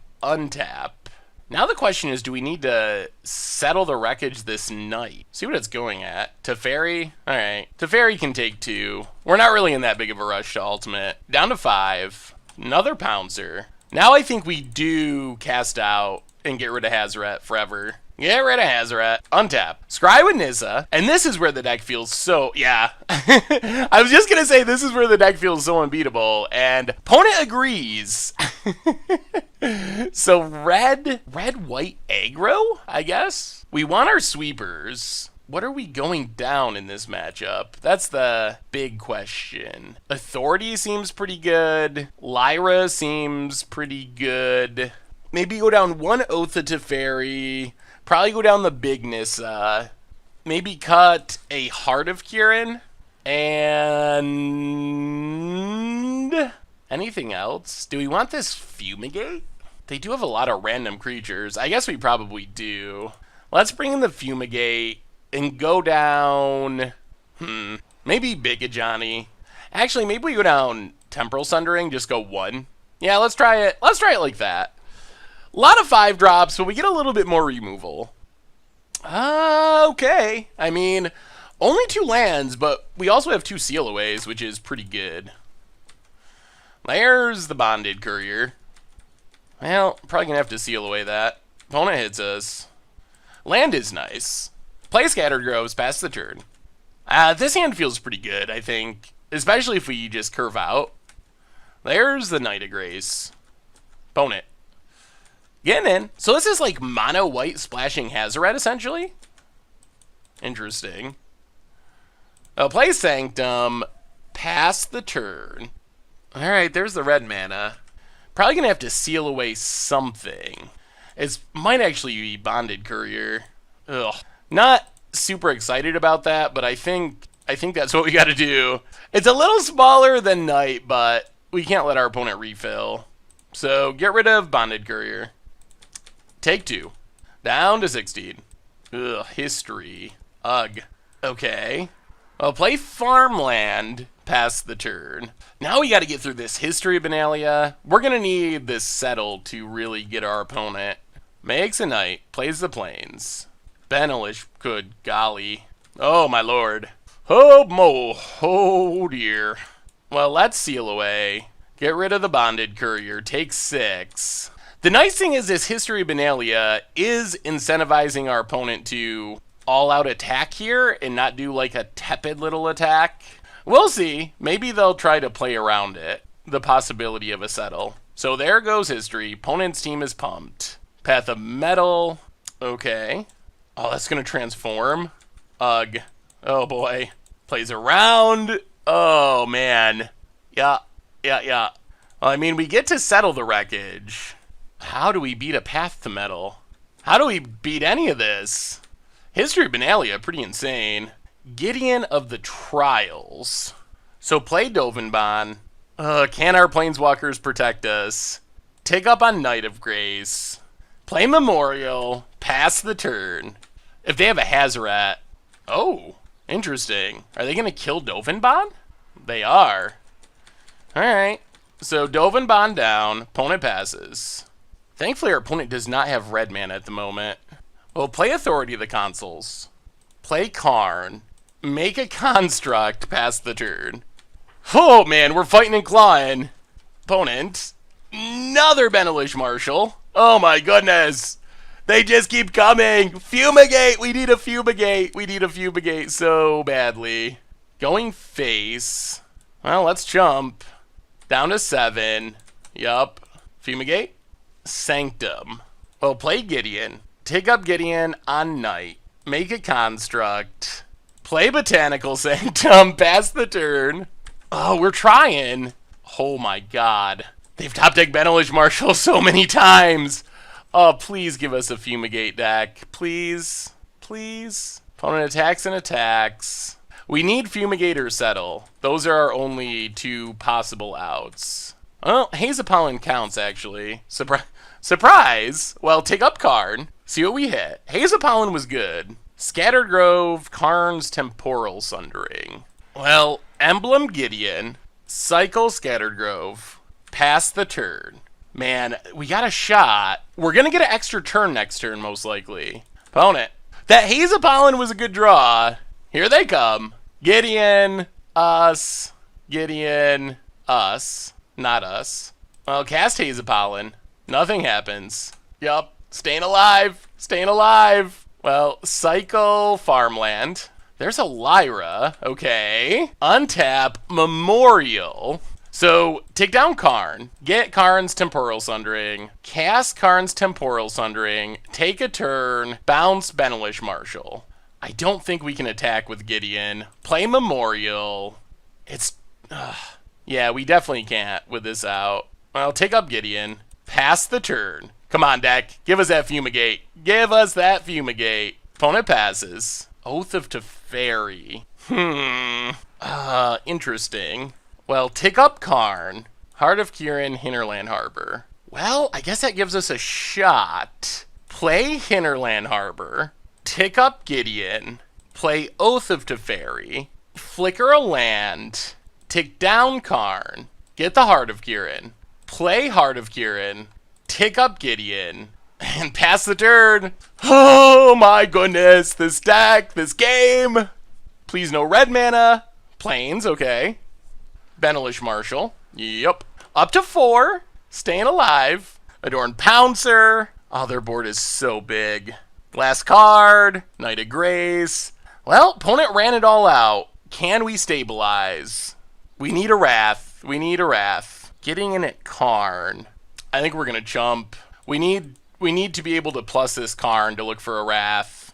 Now the question is, do we need to settle the wreckage this night? See what it's going at. Teferi? Alright. Teferi can take 2. We're not really in that big of a rush to ultimate. Down to 5. Another Pouncer. Now I think we do cast out and get rid of Hazaret forever. Get rid of Hazaret. Untap. Scry with Nissa. And this is where the deck feels so... Yeah. I was just going to say this is where the deck feels so unbeatable. And opponent agrees. So red, white, aggro, I guess? We want our sweepers. What are we going down in this matchup? That's the big question. Authority seems pretty good. Lyra seems pretty good. Maybe go down 1 Oath of Teferi. Probably go down the big Nissa. Maybe cut a Heart of Kieran. And... anything else? Do we want this Fumigate? They do have a lot of random creatures. I guess we probably do. Let's bring in the Fumigate and go down... maybe Big Johnny. Actually, maybe we go down Temporal Sundering, just go 1. Yeah, let's try it. Let's try it like that. A lot of 5 drops, but we get a little bit more removal. Okay. I mean, only 2 lands, but we also have 2 Seal Aways, which is pretty good. There's the Bonded Courier. Well, probably gonna have to Seal Away that. Opponent hits us. Land is nice. Play Scattered Groves, pass the turn. This hand feels pretty good, I think. Especially if we just curve out. There's the Knight of Grace. Opponent. Getting in. So this is like mono white splashing Hazaret, essentially. Interesting. Play Sanctum. Pass the turn. Alright, there's the red mana. Probably gonna have to Seal Away something. It might actually be Bonded Courier. Ugh. Not super excited about that, but I think that's what we gotta do. It's a little smaller than Knight, but we can't let our opponent refill. So get rid of Bonded Courier. Take 2. Down to 16. Ugh, history. Ugh. Okay. I'll play Farmland past the turn. Now we got to get through this History of Benalia. We're going to need this settle to really get our opponent. Makes a knight. Plays the plains. Benelish. Good golly. Oh, my lord. Oh, mo. Oh, dear. Well, let's seal away. Get rid of the Bonded Courier. Take 6. The nice thing is this History of Benalia is incentivizing our opponent to all-out attack here and not do like a tepid little attack. We'll see. Maybe they'll try to play around it. The possibility of a settle. So there goes history. Opponent's team is pumped. Path of Metal. Okay. Oh, that's going to transform. Ugh. Oh, boy. Plays around. Oh, man. Yeah. Well, I mean, we get to settle the wreckage. How do we beat a Path to Metal? How do we beat any of this? History of Benalia, pretty insane. Gideon of the Trials. So play Dovinbon. Can our planeswalkers protect us? Take up on Knight of Grace. Play Memorial. Pass the turn. If they have a Hazoret. Oh, interesting. Are they going to kill Dovinbon? They are. Alright. So Dovinbon down. Opponent passes. Thankfully our opponent does not have red mana at the moment. Well, play Authority of the Consuls. Play Karn. Make a construct past the turn. Oh, man, we're fighting and clawing. Opponent. Another Benelish Marshal. Oh, my goodness. They just keep coming. Fumigate. We need a Fumigate. We need a Fumigate so badly. Going face. Well, let's jump. Down to 7. Yup. Fumigate. Sanctum. Oh, play Gideon. Take up Gideon on Knight. Make a construct. Play Botanical Sanctum. Pass the turn. Oh, we're trying. Oh my god. They've top decked Benelish Marshal so many times. Oh, please give us a Fumigate deck. Please. Please. Opponent attacks and attacks. We need Fumigate or Settle. Those are our only 2 possible outs. Oh, Haze of Pollen counts, actually. Surprise! Well, take up Karn. See what we hit. Haze of Pollen was good. Scattered Grove, Karn's Temporal Sundering. Well, Emblem Gideon, Cycle Scattered Grove, pass the turn. Man, we got a shot. We're going to get an extra turn next turn, most likely. Opponent. That Haze of Pollen was a good draw. Here they come. Gideon, us, Gideon, us, not us. Well, cast Haze of Pollen. Nothing happens. Yup. Staying alive. Staying alive. Well, Cycle Farmland. There's a Lyra. Okay. Untap Memorial. So, take down Karn. Get Karn's Temporal Sundering. Cast Karn's Temporal Sundering. Take a turn. Bounce Benelish Marshal. I don't think we can attack with Gideon. Play Memorial. It's... yeah, we definitely can't with this out. Well, take up Gideon. Pass the turn. Come on, deck. Give us that Fumigate. Give us that Fumigate. Opponent passes. Oath of Teferi. Interesting. Well, take up Karn. Heart of Kirin, Hinterland Harbor. Well, I guess that gives us a shot. Play Hinterland Harbor. Tick up Gideon. Play Oath of Teferi. Flicker a land. Tick down Karn. Get the Heart of Kirin. Play Heart of Kirin. Tick up Gideon. And pass the turn. Oh my goodness. This deck. This game. Please no red mana. Plains, okay. Benelish Marshal. Yep. Up to 4. Staying alive. Adorn Pouncer. Oh, their board is so big. Last card. Knight of Grace. Well, opponent ran it all out. Can we stabilize? We need a Wrath. We need a Wrath. Getting in at Karn. I think we're going to jump. We need to be able to plus this Karn to look for a Wrath.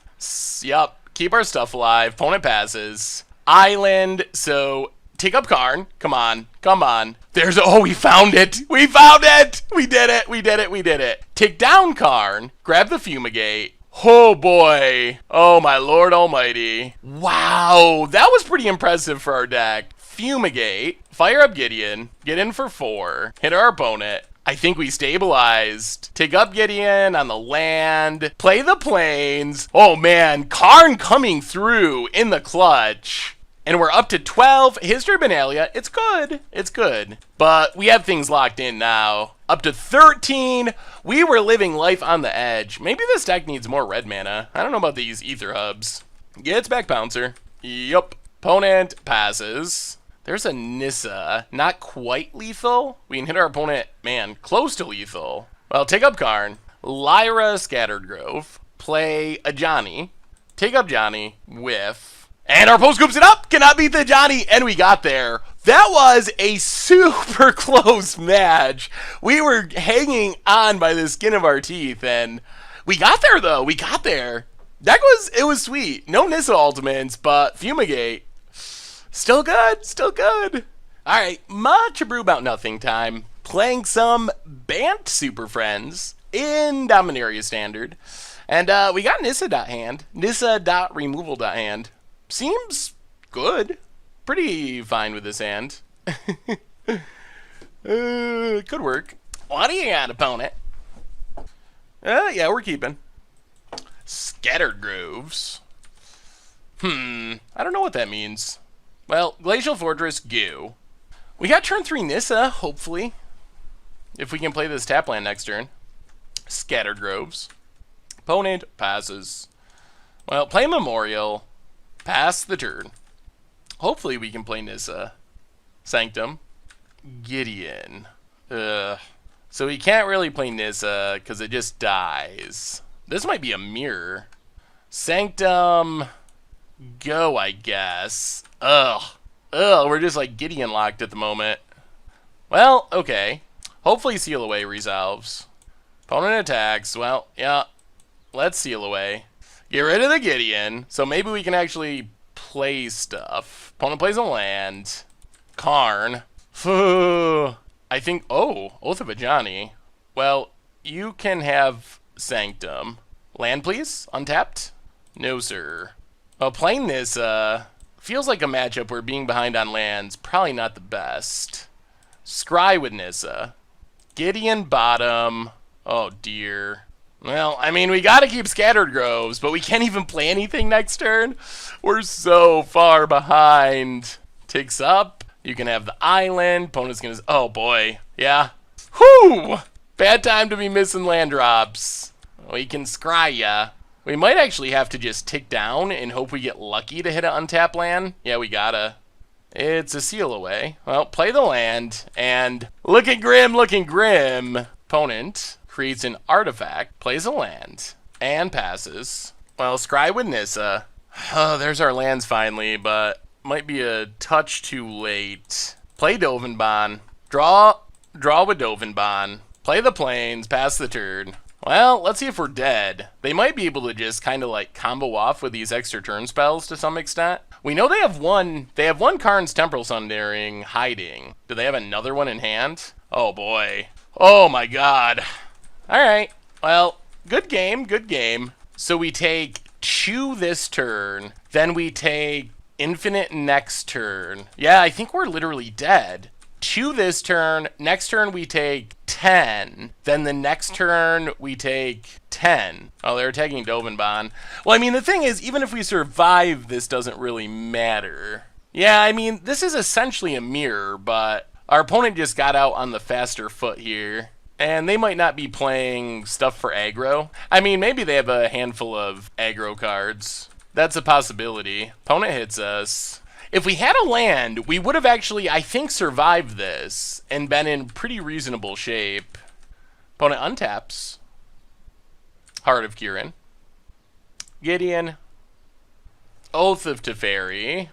Yup. Keep our stuff alive. Opponent passes. Island. So... take up Karn. Come on. Come on. There's... oh, we found it. We found it. We did it. We did it. We did it. Take down Karn. Grab the Fumigate. Oh, boy. Oh, my Lord Almighty. Wow. That was pretty impressive for our deck. Fumigate. fire up Gideon, get in for 4, hit our opponent. I think we stabilized. Take up Gideon on the land, play the plains. Oh man, Karn coming through in the clutch. And we're up to 12. History of Benalia, it's good. It's good. But we have things locked in now. Up to 13. We were living life on the edge. Maybe this deck needs more red mana. I don't know about these ether hubs. Gets back Pouncer. Yup. Opponent passes. There's a Nissa. Not quite lethal. We can hit our opponent, man, close to lethal. Well, take up Karn. Lyra Scattered Grove. Play a Johnny. Take up Johnny with... And our post scoops it up! Cannot beat the Johnny! And we got there. That was a super close match. We were hanging on by the skin of our teeth, and we got there, though. We got there. It was sweet. No Nissa ultimates, but Fumigate. Still good. Still good. All right, much Abrew about nothing time. Playing some Bant Superfriends in Dominaria Standard. And we got Nissa.hand. Nissa.removal.hand. Seems good. Pretty fine with this hand. Could work. What do you got, opponent? Yeah, we're keeping. Scattered Groves. I don't know what that means. Well, Glacial Fortress, goo. We got turn 3 Nissa, hopefully. If we can play this tap land next turn. Scattered Groves. Opponent passes. Well, play Memorial. Pass the turn. Hopefully we can play Nissa. Sanctum. Gideon. So we can't really play Nissa because it just dies. This might be a mirror. Sanctum. Go, I guess. We're just like Gideon locked at the moment. Well, okay. Hopefully Seal Away resolves. Opponent attacks. Well, yeah. Let's Seal Away. Get rid of the Gideon, so maybe we can actually play stuff. Opponent plays a land. Karn. I think, Oath of a Johnny. Well, you can have Sanctum. Land, please? Untapped? No, sir. Well, playing this, feels like a matchup where being behind on land's probably not the best. Scry with Nissa. Gideon bottom. Oh, dear. Well, I mean, we gotta keep Scattered Groves, but we can't even play anything next turn. We're so far behind. Ticks up. You can have the island. Opponent's gonna... Oh, boy. Yeah. Whew! Bad time to be missing land drops. We can scry ya. We might actually have to just tick down and hope we get lucky to hit an untap land. Yeah, we gotta. It's a Seal Away. Well, play the land, and looking grim, looking grim. Opponent creates an artifact, plays a land, and passes. Well, scry with Nissa. Oh, there's our lands finally, but might be a touch too late. Play Dovinbon. Draw with Dovinbon. Play the plains, pass the turn. Well, let's see if we're dead. They might be able to just kind of like combo off with these extra turn spells to some extent. We know they have one Karn's Temporal Sundering hiding. Do they have another one in hand? Oh boy. Oh my god. Alright, well, good game, good game. So we take 2 this turn, then we take infinite next turn. Yeah, I think we're literally dead. 2 this turn, next turn we take 10, then the next turn we take 10. Oh, they're attacking Dovinbon. Well, I mean, the thing is, even if we survive, this doesn't really matter. Yeah, I mean, this is essentially a mirror, but our opponent just got out on the faster foot here. And they might not be playing stuff for aggro. I mean, maybe they have a handful of aggro cards. That's a possibility. Opponent hits us. If we had a land, we would have actually, I think, survived this and been in pretty reasonable shape. Opponent untaps. Heart of Kirin. Gideon. Oath of Teferi.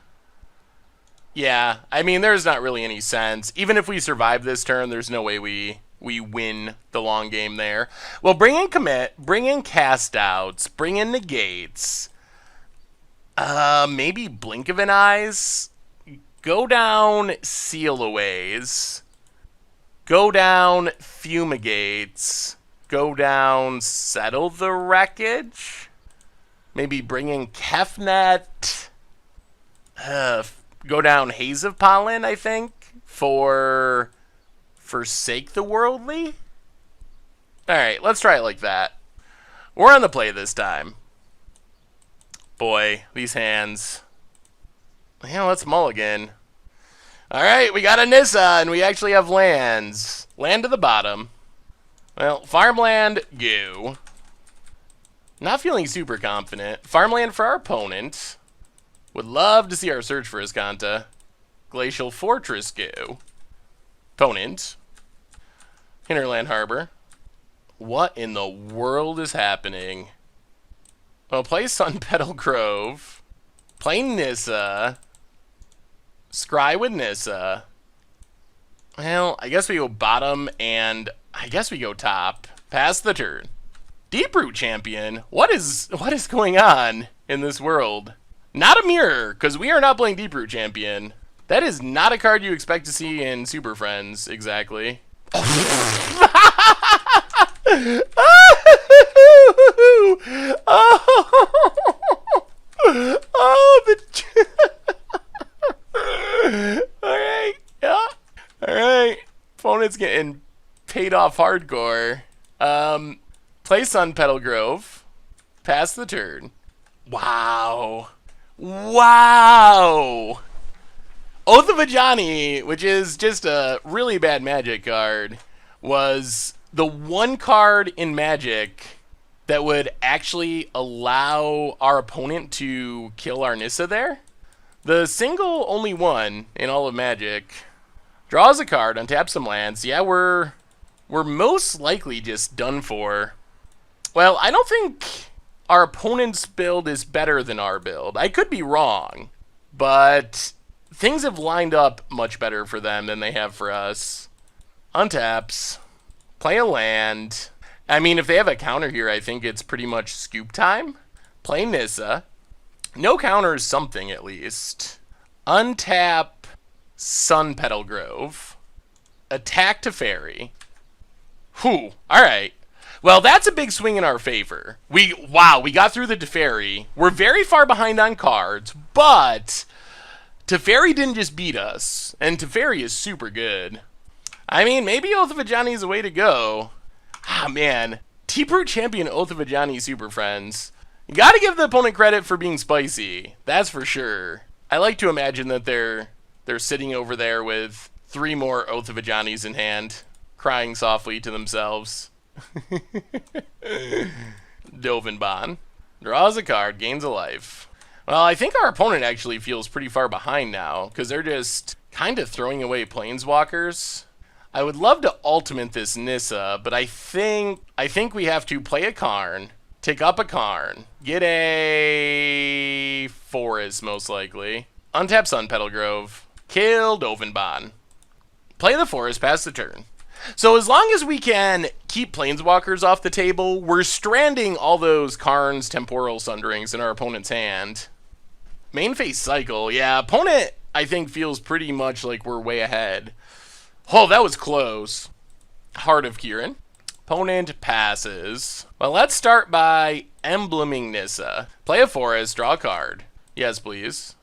Yeah, I mean, there's not really any sense. Even if we survive this turn, there's no way we win the long game there. Well, bring in commit, bring in cast outs, bring in negates. Maybe blink of an eyes. Go down Seal Aways. Go down Fumigates. Go down Settle the Wreckage. Maybe bring in Kefnet. Go down Haze of Pollen, I think, for Forsake the Worldly? Alright, let's try it like that. We're on the play this time. Boy, these hands. Yeah, let's mulligan. Alright, we got a Nissa, and we actually have lands. Land to the bottom. Well, farmland, go. Not feeling super confident. Farmland for our opponent. Would love to see our search for Azcanta. Glacial Fortress, go. Opponent. Hinterland Harbor. What in the world is happening? Well, play Sunpetal Grove. Play Nissa. Scry with Nissa. Well, I guess we go bottom, and I guess we go top. Pass the turn. Deeproot Champion? What is going on in this world? Not a mirror, because we are not playing Deeproot Champion. That is not a card you expect to see in Super Friends, exactly. Alright, yeah. Alright. Opponent's getting paid off hardcore. Play Sunpetal Grove. Pass the turn. Wow. Wow. Oath of Ajani, which is just a really bad Magic card, was the one card in Magic that would actually allow our opponent to kill our Nissa there. The single only one in all of Magic. Draws a card, untaps some lands. Yeah, we're most likely just done for. Well, I don't think our opponent's build is better than our build. I could be wrong, but things have lined up much better for them than they have for us. Untaps. Play a land. I mean, if they have a counter here, I think it's pretty much scoop time. Play Nissa. No counter is something, at least. Untap Sunpetal Grove. Attack Teferi. Whew. Alright. Well, that's a big swing in our favor. Wow, we got through the Teferi. We're very far behind on cards, but Teferi didn't just beat us, and Teferi is super good. I mean, maybe Oath of Ajani is the way to go. Ah, man. Deeproot Champion Oath of Ajani Super Friends. You gotta give the opponent credit for being spicy. That's for sure. I like to imagine that they're sitting over there with 3 more Oath of Ajanis in hand, crying softly to themselves. Dovinbon. Draws a card, gains a life. Well, I think our opponent actually feels pretty far behind now, because they're just kind of throwing away planeswalkers. I would love to ultimate this Nissa, but I think we have to play a Karn, take up a Karn, get a Forest most likely, untap Sunpetal Grove, kill Dovinbon, play the Forest, pass the turn. So as long as we can keep planeswalkers off the table, we're stranding all those Karns, Temporal, Sunderings in our opponent's hand. Main phase cycle, yeah, opponent I think feels pretty much like we're way ahead. Oh, that was close. Heart of Kieran. Opponent passes. Well, let's start by embleming Nissa. Play a Forest, draw a card. Yes, please.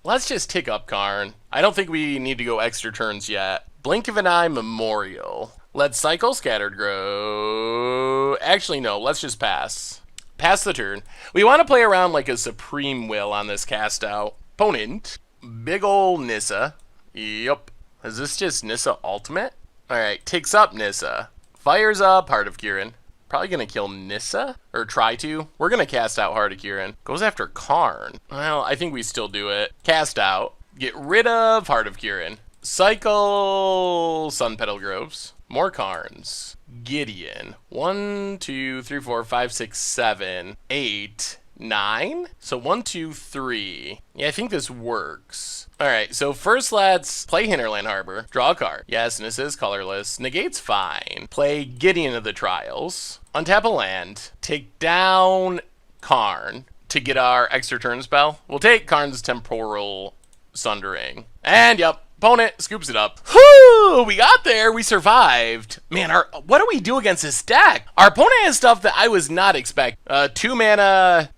Let's just tick up Karn. I don't think we need to go extra turns yet. Blink of an Eye Memorial. Let's cycle Scattered Grow. Actually, no, let's just pass. Pass the turn. We want to play around like a Supreme Will on this cast out. Opponent. Big ol' Nissa. Yup. Is this just Nissa Ultimate? Alright, takes up Nissa. Fires up Heart of Kieran. Probably gonna kill Nissa? Or try to. We're gonna cast out Heart of Kieran. Goes after Karn. Well, I think we still do it. Cast out. Get rid of Heart of Kieran. Cycle Sunpetal Groves. More Karns. Gideon. 1, 2, 3, 4, 5, 6, 7, 8, 9. So 1, 2, 3. Yeah, I think this works. Alright, so first let's play Hinterland Harbor. Draw a card. Yes, and this is colorless. Negate's fine. Play Gideon of the Trials. Untap a land. Take down Karn to get our extra turn spell. We'll take Karn's Temporal Sundering. And yep, opponent scoops it up. Whoo! We got there. We survived. Man, what do we do against this deck? Our opponent has stuff that I was not expecting. 2 mana.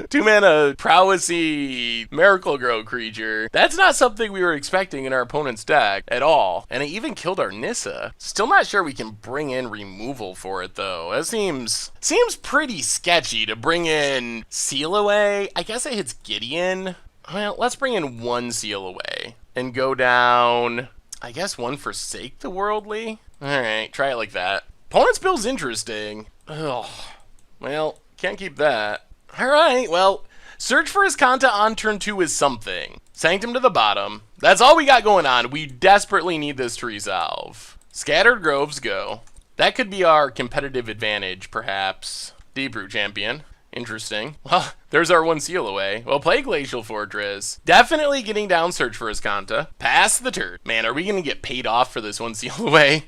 2-mana prowessy Miracle Grow creature. That's not something we were expecting in our opponent's deck at all. And it even killed our Nissa. Still not sure we can bring in removal for it though. That seems pretty sketchy to bring in Seal Away. I guess it hits Gideon. Well, let's bring in 1 Seal Away and go down, I guess 1 Forsake the Worldly. Alright, try it like that. Opponent's bill's interesting. Ugh. Well, can't keep that. Alright, well, search for his Kanta on turn 2 is something. Sanctum to the bottom. That's all we got going on. We desperately need this to resolve. Scattered Groves go. That could be our competitive advantage, perhaps. Abrew champion. Interesting. Well, there's our 1 Seal Away. Well, play Glacial Fortress. Definitely getting down search for his Kanta. Pass the turn. Man, are we going to get paid off for this 1 Seal Away?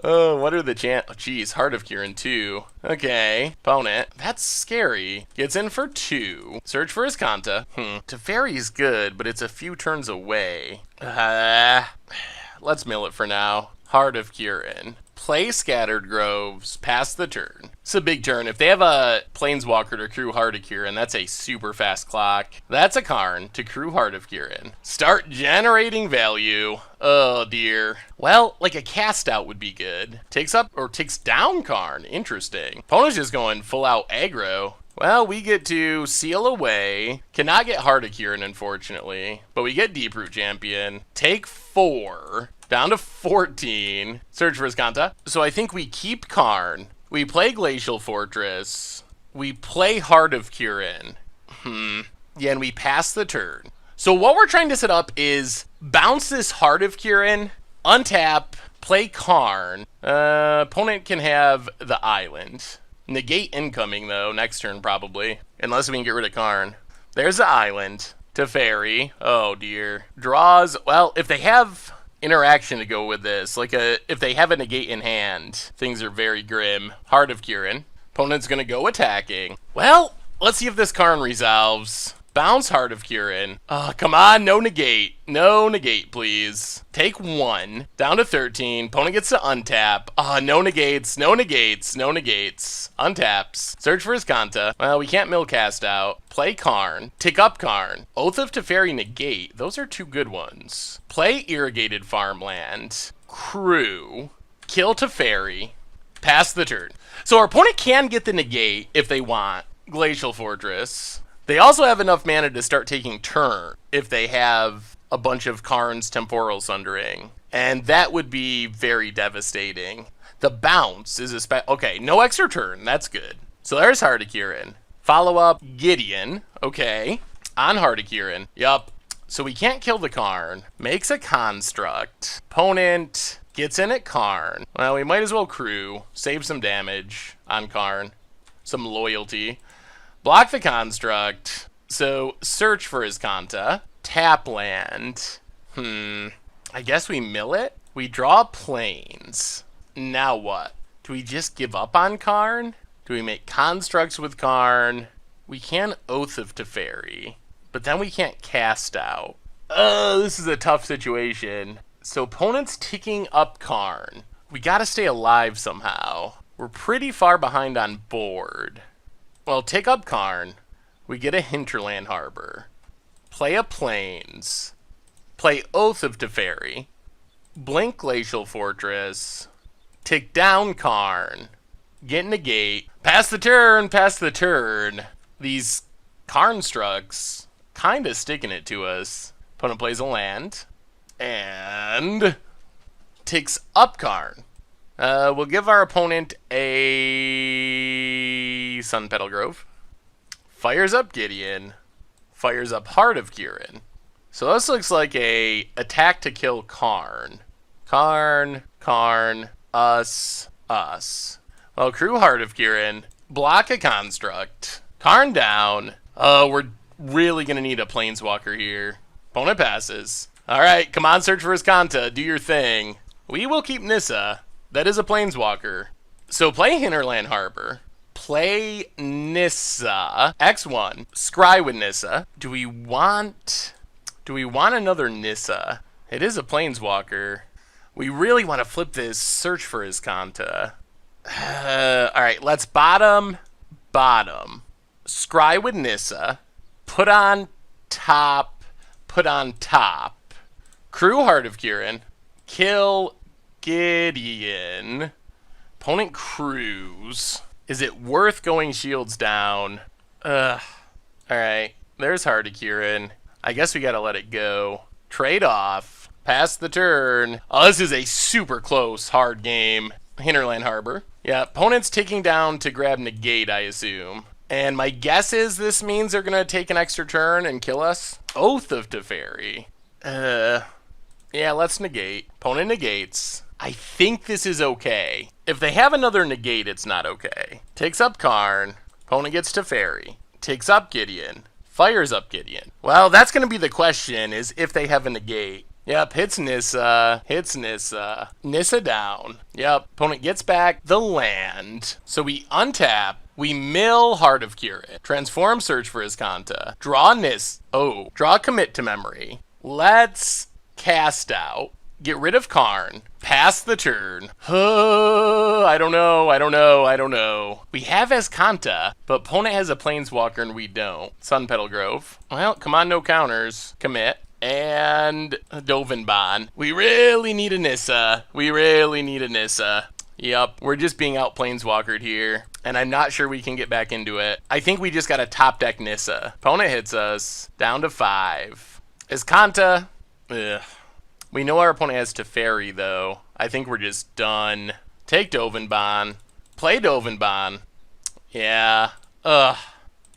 Oh, what are the oh, geez, Heart of Kieran 2. Okay, opponent. That's scary. Gets in for 2. Search for his Kanta. Teferi's good, but it's a few turns away. Let's mill it for now. Heart of Kieran. Play Scattered Groves, pass the turn. It's a big turn. If they have a planeswalker to crew Heart of Kieran, that's a super fast clock. That's a Karn to crew Heart of Kieran. Start generating value. Oh dear. Well, like a cast out would be good. Takes up or takes down Karn. Interesting. Opponent's just going full out aggro. Well, we get to Seal Away. Cannot get Heart of Kieran, unfortunately. But we get Deeproot Champion. Take 4. Down to 14. Search for his Kanta. So I think we keep Karn. We play Glacial Fortress. We play Heart of Kieran. Yeah, and we pass the turn. So what we're trying to set up is bounce this Heart of Kieran, untap, play Karn. Opponent can have the island. Negate incoming, though, next turn probably. Unless we can get rid of Karn. There's the island. Teferi. Oh, dear. Draws. Well, if they have interaction to go with this, like if they have a negate in hand, things are very grim. Heart of Kieran. Opponent's going to go attacking. Well, let's see if this Karn resolves. Bounce Heart of Kieran. Come on, no negate. No negate, please. Take 1. Down to 13. Opponent gets to untap. No negates, no negates, no negates. Untaps. Search for his Kanta. Well, we can't mill cast out. Play Karn. Tick up Karn. Oath of Teferi negate. Those are 2 good ones. Play Irrigated Farmland. Crew. Kill Teferi. Pass the turn. So our opponent can get the negate if they want. Glacial Fortress. They also have enough mana to start taking turn if they have a bunch of Karn's Temporal Sundering. And that would be very devastating. The bounce is okay, no extra turn. That's good. So there's Heart of Kieran. Follow up Gideon. Okay. On Heart of Kieran. Yup. So we can't kill the Karn. Makes a construct. Opponent gets in at Karn. Well, we might as well crew. Save some damage on Karn. Some loyalty. Block the construct. So search for his Kanta. Tap land. I guess we mill it. We draw planes. Now what? Do we just give up on Karn? Do we make constructs with Karn? We can Oath of Teferi, but then we can't cast out. This is a tough situation. So opponent's ticking up Karn. We gotta stay alive somehow. We're pretty far behind on board. Well, take up Karn. We get a Hinterland Harbor. Play a Plains. Play Oath of Teferi. Blink Glacial Fortress. Tick down Karn. Get negate. Pass the turn, pass the turn. These Karnstructs kinda sticking it to us. Opponent plays a land. And ticks up Karn. We'll give our opponent a Sun Petal Grove. Fires up Gideon. Fires up Heart of Kieran. So this looks like a attack to kill Karn. Karn, us. Well, crew Heart of Kieran. Block a construct. Karn down. We're really going to need a planeswalker here. Opponent passes. Alright, come on, search for his Kanta. Do your thing. We will keep Nissa. That is a planeswalker. So play Hinterland Harbor. Play Nissa. X1. Scry with Nissa. Do we want another Nissa? It is a planeswalker. We really want to flip this search for his Kanta. Alright, let's bottom. scry with Nissa, put on top, crew Heart of Kieran, kill Gideon, opponent crews. Is it worth going shields down? Alright, there's Heart of Kieran. I guess we gotta let it go. Trade off, pass the turn. Oh, this is a super close, hard game. Hinterland Harbor. Yeah, opponent's taking down to grab negate, I assume. And my guess is this means they're gonna take an extra turn and kill us. Oath of Teferi. Yeah, let's negate. Opponent negates. I think this is okay. If they have another negate, it's not okay. Takes up Karn. Opponent gets Teferi. Takes up Gideon. Fires up Gideon. Well, that's gonna be the question, is if they have a negate. Yep, hits Nissa. Nissa down. Yep, opponent gets back the land. So we untap. We mill Heart of Kieran. Transform, search for Iskanta. Draw draw commit to memory. Let's cast out. Get rid of Karn. Pass the turn. I don't know. We have Iskanta, but opponent has a planeswalker and we don't. Sunpetal Grove. Well, come on, no counters. Commit. And Dovinban. We really need a Nissa. Yep, we're just being out planeswalkered here. And I'm not sure we can get back into it. I think we just got a top deck Nissa. Opponent hits us. Down to 5. Iskanta. Ugh. We know our opponent has Teferi, though. I think we're just done. Take Dovinban. Play Dovinban. Yeah. Ugh.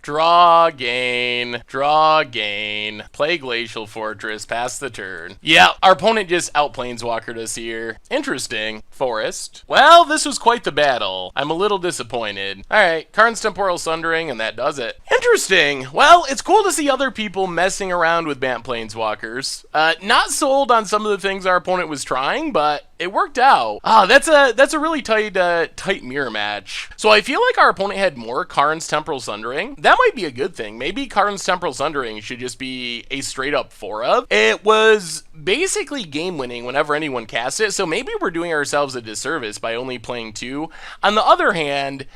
Draw, gain. Play Glacial Fortress, pass the turn. Yeah, our opponent just out-planeswalkered us here. Interesting. Forest. Well, this was quite the battle. I'm a little disappointed. Alright, Karn's Temporal Sundering, and that does it. Interesting. Well, it's cool to see other people messing around with Bant planeswalkers. Not sold on some of the things our opponent was trying, but it worked out. That's a really tight mirror match. So I feel like our opponent had more Karn's Temporal Sundering. That might be a good thing. Maybe Karn's Temporal Sundering should just be a straight up 4-of. It was basically game winning whenever anyone cast it, so maybe we're doing ourselves a disservice by only playing 2. On the other hand,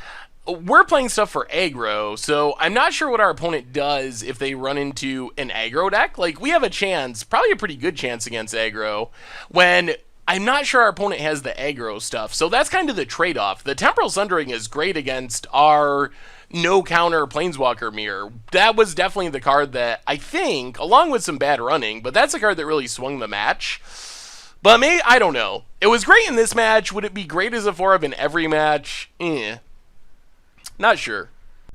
we're playing stuff for aggro, so I'm not sure what our opponent does if they run into an aggro deck. Like, we have a chance, probably a pretty good chance against aggro, when I'm not sure our opponent has the aggro stuff. So that's kind of the trade-off. The Temporal Sundering is great against our no counter planeswalker mirror. That was definitely the card that I think, along with some bad running, but that's a card that really swung the match. But maybe, I don't know. It was great in this match. Would it be great as a 4-of in every match? Not sure.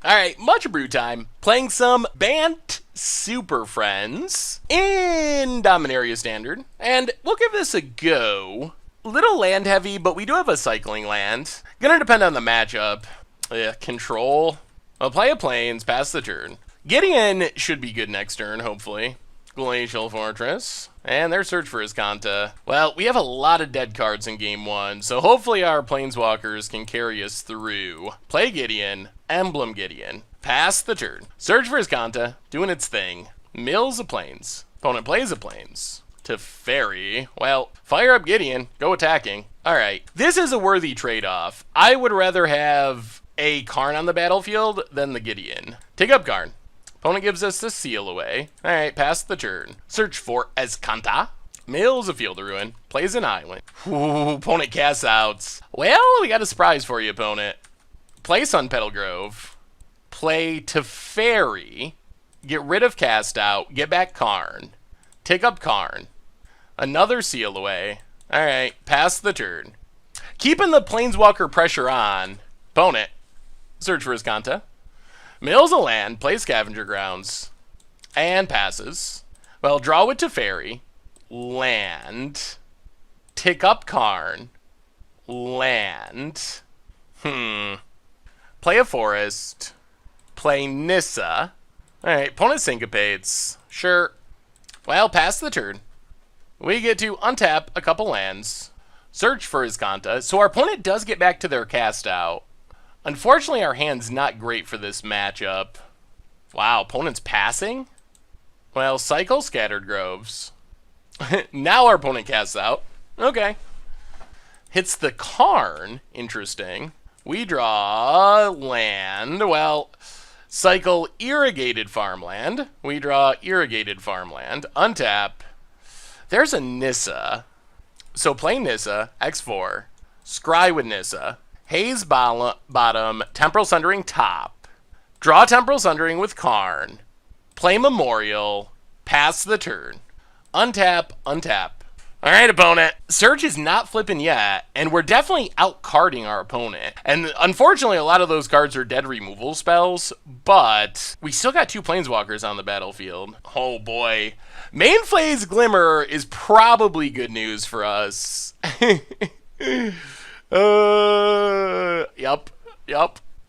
Alright, much Abrew time. Playing some Bant Superfriends in Dominaria Standard. And we'll give this a go. Little land heavy, but we do have a cycling land. Gonna depend on the matchup. Control. I'll play a plains, pass the turn. Gideon should be good next turn, hopefully. Glacial Fortress. And their search for Iskanta. Well, we have a lot of dead cards in game 1, so hopefully our planeswalkers can carry us through. Play Gideon. Emblem Gideon. Pass the turn. Search for Iskanta. Doing its thing. Mills a plains. Opponent plays a plains. Teferi. Well, fire up Gideon. Go attacking. Alright. This is a worthy trade-off. I would rather have a Karn on the battlefield than the Gideon. Take up Karn. Opponent gives us the seal away. Alright, pass the turn. Search for Iskanta. Mills a Field of Ruin. Plays an island. Ooh, opponent casts outs. Well, we got a surprise for you, opponent. Play Sunpetal Grove. Play Teferi. Get rid of cast out. Get back Karn. Take up Karn. Another seal away. Alright, pass the turn. Keeping the planeswalker pressure on. Opponent. Search for Iskanta. Mills a land, plays Scavenger Grounds, and passes. Well, draw with Teferi, land, tick up Karn, land, play a forest, play Nissa. Alright, opponent syncopates, sure. Well, pass the turn. We get to untap a couple lands, search for Iskanta, so our opponent does get back to their cast out. Unfortunately, our hand's not great for this matchup. Wow, opponent's passing? Well, cycle Scattered Groves. Now our opponent casts out. Okay. Hits the Karn. Interesting. We draw land. Well, Cycle Irrigated Farmland. We draw Irrigated Farmland. Untap. There's a Nissa. So play Nissa, X4. Scry with Nissa. Haze bottom, Temporal Sundering top. Draw Temporal Sundering with Karn. Play Memorial. Pass the turn. Untap, untap. Alright, opponent. Search is not flipping yet, and we're definitely out-carding our opponent. And unfortunately, a lot of those cards are dead removal spells, but we still got 2 planeswalkers on the battlefield. Oh boy. Mainflay's Glimmer is probably good news for us. Yup.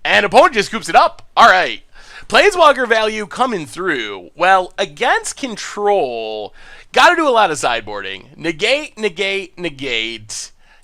And opponent just scoops it up. Alright. Planeswalker value coming through. Well, against control, gotta do a lot of sideboarding. Negate.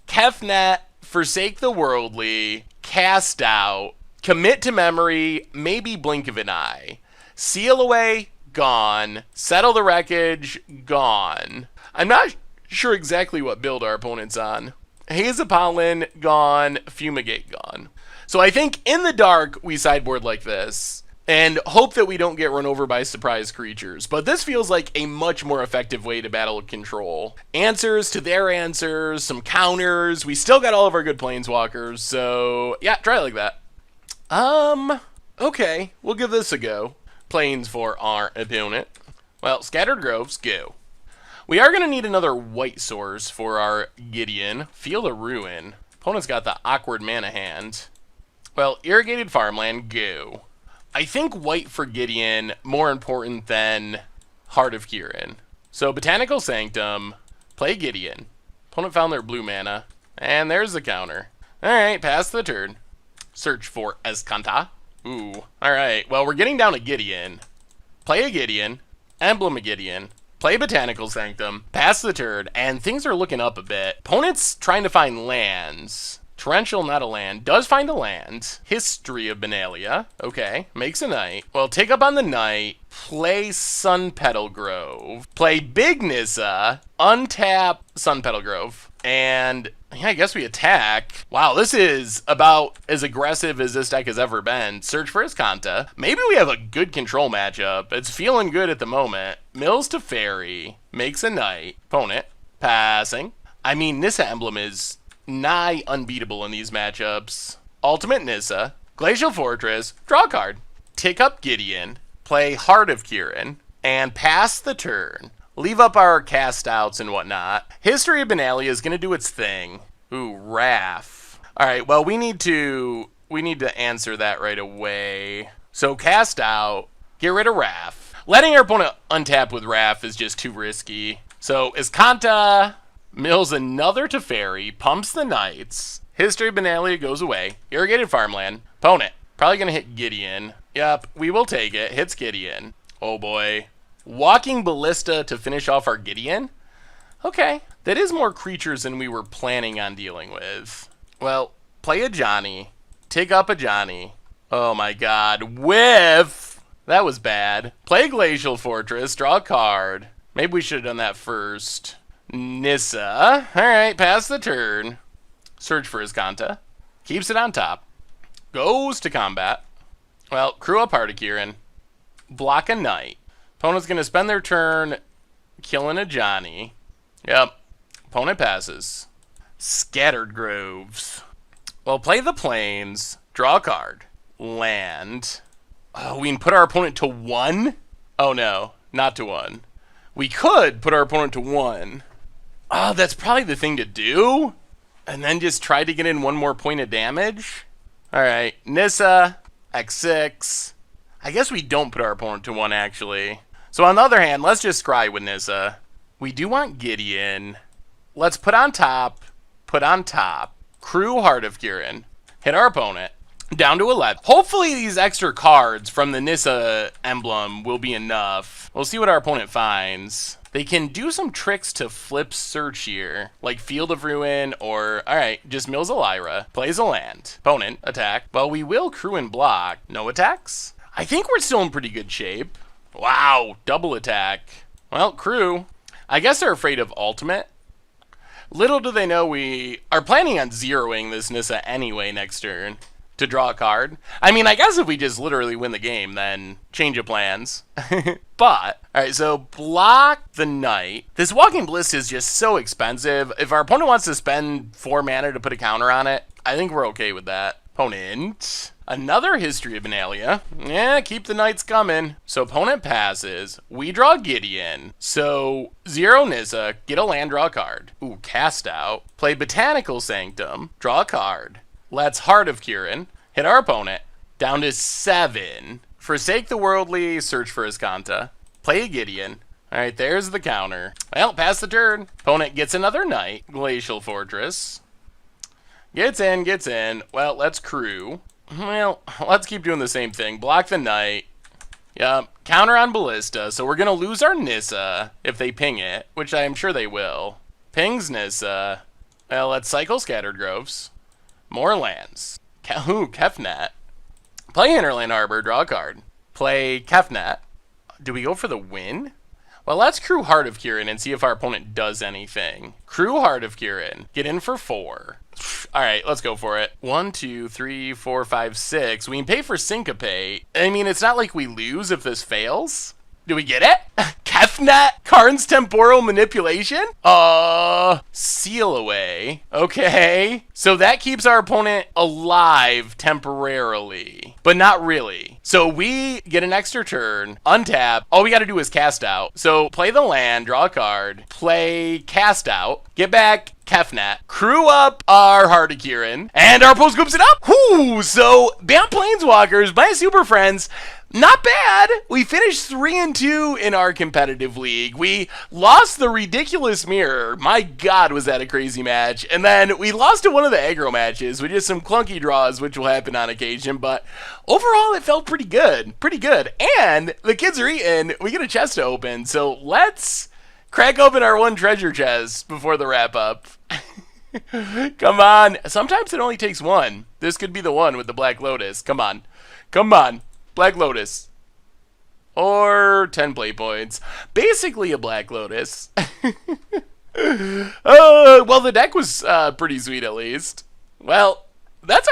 Kefnet, Forsake the Worldly, Cast Out, Commit to Memory, maybe Blink of an Eye. Seal Away, gone. Settle the Wreckage, gone. I'm not sure exactly what build our opponent's on. Haze of Pollen, gone. Fumigate, gone. So I think in the dark, we sideboard like this. And hope that we don't get run over by surprise creatures. But this feels like a much more effective way to battle control. Answers to their answers, some counters. We still got all of our good planeswalkers, so yeah, try it like that. Okay, we'll give this a go. Planes for our opponent. Well, Scattered Groves, go. We are going to need another white source for our Gideon. Field of Ruin. Opponent's got the awkward mana hand. Well, Irrigated Farmland, go. I think white for Gideon more important than Heart of Kieran. So Botanical Sanctum, play Gideon. Opponent found their blue mana, and there's the counter. Alright, pass the turn. Search for Escanta. Ooh, alright, well we're getting down to Gideon. Play a Gideon, Emblem of Gideon, play Botanical Sanctum, pass the turn, and things are looking up a bit. Opponent's trying to find lands. Torrential, not a land. Does find a land. History of Benalia. Okay. Makes a night. Well, take up on the night. Play Sunpetal Grove. Play Big Nissa. Untap Sunpetal Grove. And yeah, I guess we attack. Wow, this is about as aggressive as this deck has ever been. Search for Escanta. Maybe we have a good control matchup. It's feeling good at the moment. Mills Teferi. Makes a night. Opponent. Passing. I mean, Nissa Emblem is nigh unbeatable in these matchups. Ultimate Nissa, Glacial Fortress, draw a card. Take up Gideon, play Heart of Kieran, and pass the turn. Leave up our cast outs and whatnot. History of Benalia is going to do its thing. Ooh, Wrath. Alright, well, we need to answer that right away. So cast out, get rid of Wrath. Letting our opponent untap with Wrath is just too risky. So Escanta mills another Teferi, pumps the Knights. History of Benalia goes away. Irrigated Farmland. Opponent. Probably going to hit Gideon. Yep, we will take it. Hits Gideon. Oh boy. Walking Ballista to finish off our Gideon? Okay. That is more creatures than we were planning on dealing with. Well, play a Johnny. Take up a Johnny. Oh my god. Whiff! That was bad. Play Glacial Fortress. Draw a card. Maybe we should have done that first. Nissa. Alright, pass the turn. Search for Escanta. Keeps it on top. Goes to combat. Well, crew up Heart of Kieran. Block a Knight. Opponent's going to spend their turn killing a Johnny. Yep. Opponent passes. Scattered Groves. Well, play the Plains. Draw a card. Land. Oh, we can put our opponent to 1? Oh no, not to 1. We could put our opponent to 1. Oh, that's probably the thing to do. And then just try to get in 1 more point of damage. Alright, Nissa, X6. I guess we don't put our opponent to 1, actually. So on the other hand, let's just scry with Nissa. We do want Gideon. Let's put on top. Crew Heart of Kieran. Hit our opponent. Down to 11. Hopefully these extra cards from the Nissa emblem will be enough. We'll see what our opponent finds. They can do some tricks to flip search here, like Field of Ruin or, alright, just mills a Lyra, plays a land. Opponent, attack. Well, we will crew and block. No attacks? I think we're still in pretty good shape. Wow, double attack. Well, crew. I guess they're afraid of ultimate. Little do they know we are planning on zeroing this Nissa anyway next turn. to draw a card. I mean, I guess if we just literally win the game, then change of plans. But, alright, so block the Knight. This Walking Bliss is just so expensive. If our opponent wants to spend 4 mana to put a counter on it, I think we're okay with that. Opponent. Another History of Benalia. Yeah, keep the Knights coming. So opponent passes. We draw Gideon. So 0 Nissa, get a land, draw a card. Ooh, cast out. Play Botanical Sanctum, draw a card. Let's Heart of Kirin. Hit our opponent. Down to 7. Forsake the Worldly, search for Iskanta. Play a Gideon. Alright, there's the counter. Well, pass the turn. Opponent gets another Knight. Glacial Fortress. Gets in. Well, let's crew. Well, let's keep doing the same thing. Block the Knight. Yep. Counter on Ballista, so we're going to lose our Nissa if they ping it, which I am sure they will. Pings Nissa. Well, let's cycle Scattered Groves. More lands. Ooh, Kefnet. Play Hinterland Harbor, draw a card. Play Kefnet. Do we go for the win? Well, let's crew Heart of Kirin and see if our opponent does anything. Crew Heart of Kirin. Get in for 4. Alright, let's go for it. 1, 2, 3, 4, 5, 6. We can pay for Syncopate. I mean, it's not like we lose if this fails. Do we get it? Kefnet? Karn's Temporal Manipulation? Seal Away. Okay. So that keeps our opponent alive temporarily, but not really. So we get an extra turn, untap. All we got to do is cast out. So play the land, draw a card, play cast out, get back Kefnet, crew up our Heart of Kirin, and our opponent scoops it up. Whoo! So Bant Planeswalkers, Bant Superfriends, not bad. We finished 3-2 in our competitive league. We lost the ridiculous mirror. My God, was that a crazy match. And then we lost to one of the aggro matches with just some clunky draws, which will happen on occasion. But overall, it felt pretty good. Pretty good. And the kids are eating. We get a chest to open. So let's crack open our one treasure chest before the wrap up. Come on. Sometimes it only takes one. This could be the one with the Black Lotus. Come on. Come on. Black Lotus. Or 10 play points. Basically a Black Lotus. Well, the deck was pretty sweet at least. Well, that's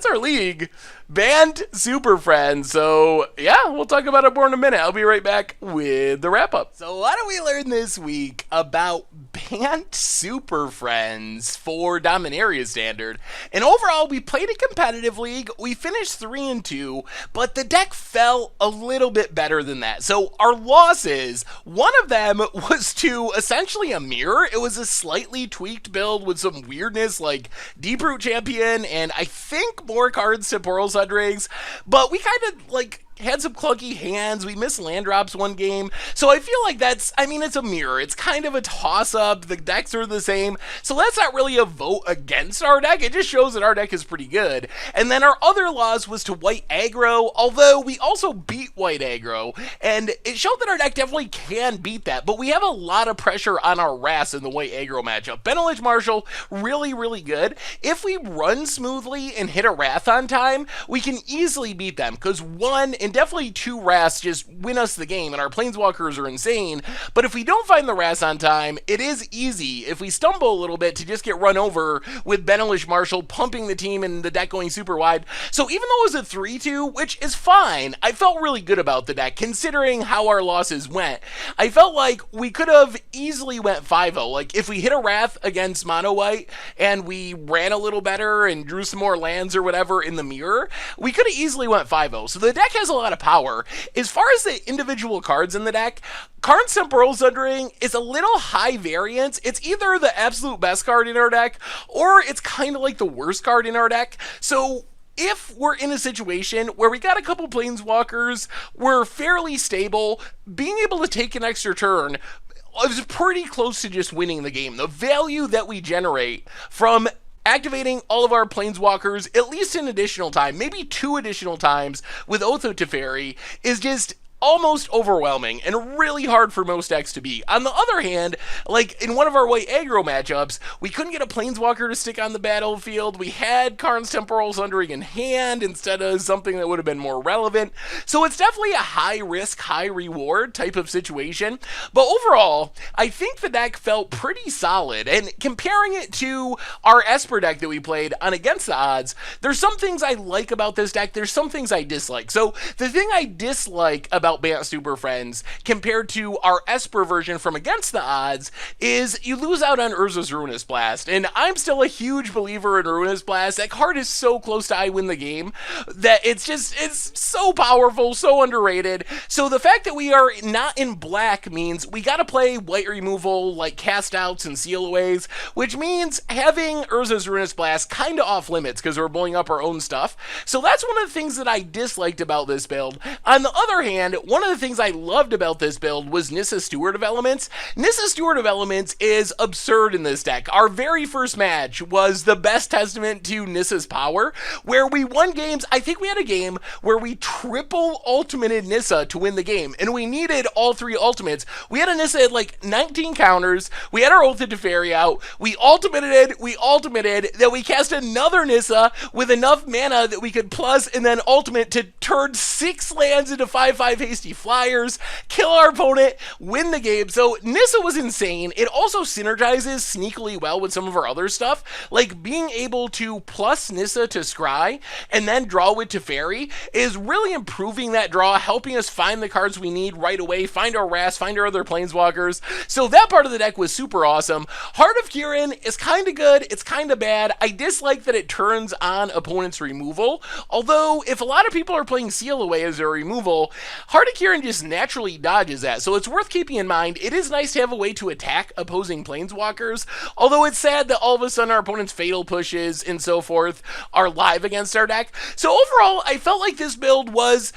our league. Bant Superfriends. So, yeah, we'll talk about it more in a minute. I'll be right back with the wrap-up. So, what do we learn this week about Bant Superfriends for Dominaria Standard? And overall, we played a competitive league. We finished 3-2, but the deck fell a little bit better than that. So, our losses, one of them was to essentially a mirror. It was a slightly tweaked build with some weirdness like Deep Root Champion and I think more cards Temporal Sundering, but we kind of like had some clunky hands. We missed land drops one game. So I feel like it's a mirror. It's kind of a toss-up. The decks are the same. So that's not really a vote against our deck. It just shows that our deck is pretty good. And then our other loss was to white aggro, although we also beat white aggro. And it showed that our deck definitely can beat that. But we have a lot of pressure on our Wrath in the white aggro matchup. Benelish Marshall, really, really good. If we run smoothly and hit a Wrath on time, we can easily beat them. Because one, and definitely 2 Wraths just win us the game, and our Planeswalkers are insane. But if we don't find the Wraths on time, it is easy, if we stumble a little bit, to just get run over with Benelish Marshall pumping the team and the deck going super wide. So even though it was a 3-2, which is fine, I felt really good about the deck, considering how our losses went. I felt like we could have easily went 5-0. Like, if we hit a Wrath against Mono White, and we ran a little better and drew some more lands or whatever in the mirror, we could have easily went 5-0. So the deck has a lot of power. As far as the individual cards in the deck, Karn's Temporal Sundering is a little high variance. It's either the absolute best card in our deck, or it's kind of like the worst card in our deck. So if we're in a situation where we got a couple Planeswalkers, we're fairly stable, being able to take an extra turn is pretty close to just winning the game. The value that we generate from activating all of our Planeswalkers at least an additional time, maybe 2 additional times with Oath of Teferi, is just almost overwhelming and really hard for most decks to beat. On the other hand, like in one of our white aggro matchups, we couldn't get a planeswalker to stick on the battlefield. We had Karn's Temporal Sundering in hand instead of something that would have been more relevant. So it's definitely a high risk, high reward type of situation. But overall, I think the deck felt pretty solid. And comparing it to our Esper deck that we played on Against the Odds, there's some things I like about this deck. There's some things I dislike. So the thing I dislike about Bant Superfriends compared to our Esper version from Against the Odds is you lose out on Urza's Ruinous Blast. And I'm still a huge believer in Ruinous Blast. That card is so close to I win the game that it's so powerful, so underrated. So the fact that we are not in black means we gotta play white removal like cast outs and seal aways, which means having Urza's Ruinous Blast kind of off limits because we're blowing up our own stuff. So that's one of the things that I disliked about this build. On the other hand, one of the things I loved about this build was Nissas Steward of Elements. Nissas Steward of Elements is absurd in this deck. Our very first match was the best testament to Nissa's power, where we won games. I think we had a game where we triple ultimated Nissa to win the game, and we needed all three ultimates. We had a Nissa at like 19 counters, we had our Oath of Teferi out, we ultimated, then we cast another Nissa with enough mana that we could plus and then ultimate to turn 6 lands into 5/5 hasty flyers, kill our opponent, win the game. So Nissa was insane. It also synergizes sneakily well with some of our other stuff, like being able to plus Nissa to scry and then draw with Teferi is really improving that draw, helping us find the cards we need right away, find our Ras, find our other planeswalkers. So that part of the deck was super awesome. Heart of Kirin is kind of good, it's kind of bad. I dislike that it turns on opponent's removal, although if a lot of people are playing Seal Away as their removal, Heart of Kirin just naturally dodges that, so it's worth keeping in mind. It is nice to have a way to attack opposing planeswalkers, although it's sad that all of a sudden our opponent's fatal pushes and so forth are live against our deck. So overall, I felt like this build was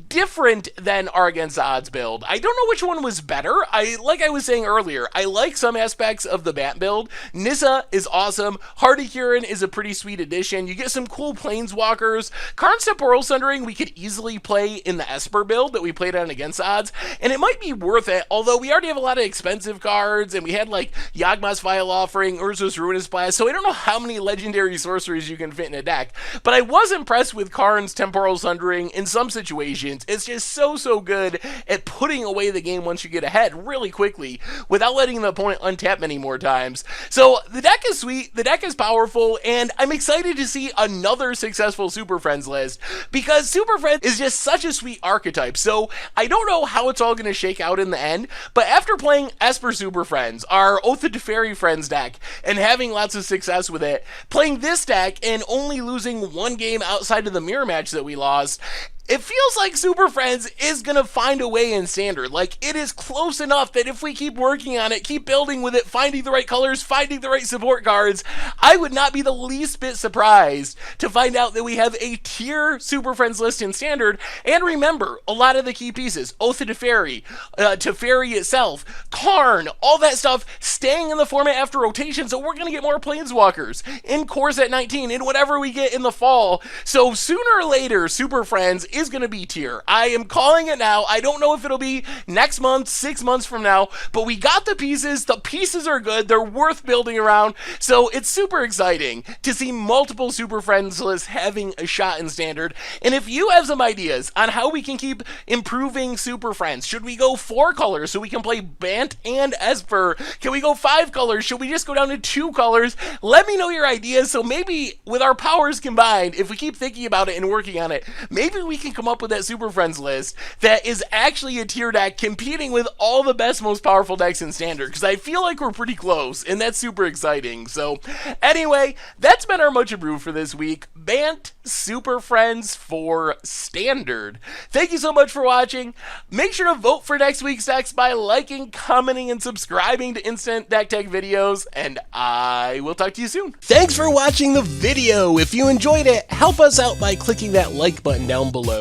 different than our Against the Odds build. I don't know which one was better. Like I was saying earlier, I like some aspects of the Bant build. Nissa is awesome. Heart of Kirin is a pretty sweet addition. You get some cool planeswalkers. Karn's Temporal Sundering we could easily play in the Esper build that we played on Against the Odds, and it might be worth it, although we already have a lot of expensive cards, and we had like Yawgmoth's Vile Offering, Urza's Ruinous Blast, so I don't know how many legendary sorceries you can fit in a deck, but I was impressed with Karn's Temporal Sundering in some situations. It's just so good at putting away the game once you get ahead really quickly without letting the opponent untap many more times. So the deck is sweet, the deck is powerful, and I'm excited to see another successful Super Friends list because Super Friends is just such a sweet archetype. So I don't know how it's all going to shake out in the end, but after playing Esper Super Friends, our Oath of Teferi Friends deck, and having lots of success with it, playing this deck and only losing one game outside of the mirror match that we lost, it feels like Super Friends is going to find a way in Standard. Like, it is close enough that if we keep working on it, keep building with it, finding the right colors, finding the right support cards, I would not be the least bit surprised to find out that we have a tier Super Friends list in Standard. And remember, a lot of the key pieces, Oath of Teferi, Teferi itself, Karn, all that stuff staying in the format after rotation, so we're going to get more Planeswalkers in Course at 19, in whatever we get in the fall. So sooner or later, Super Friends is going to be tier. I am calling it now. I don't know if it'll be next month, 6 months from now, but we got the pieces. The pieces are good. They're worth building around. So it's super exciting to see multiple Super Friends lists having a shot in Standard. And if you have some ideas on how we can keep improving Super Friends, should we go 4 colors so we can play Bant and Esper? Can we go 5 colors? Should we just go down to 2 colors? Let me know your ideas. So maybe with our powers combined, if we keep thinking about it and working on it, maybe we can come up with that Super Friends list that is actually a tier deck competing with all the best, most powerful decks in Standard, because I feel like we're pretty close, and that's super exciting. So anyway, that's been our Much Abrew for this week. Bant Super Friends for Standard. Thank you so much for watching. Make sure to vote for next week's decks by liking, commenting, and subscribing to Instant Deck Tech videos, and I will talk to you soon. Thanks for watching the video. If you enjoyed it, help us out by clicking that like button down below.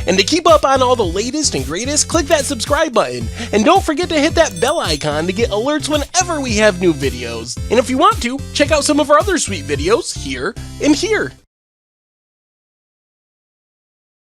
And to keep up on all the latest and greatest, click that subscribe button. And don't forget to hit that bell icon to get alerts whenever we have new videos. And if you want to, check out some of our other sweet videos here and here.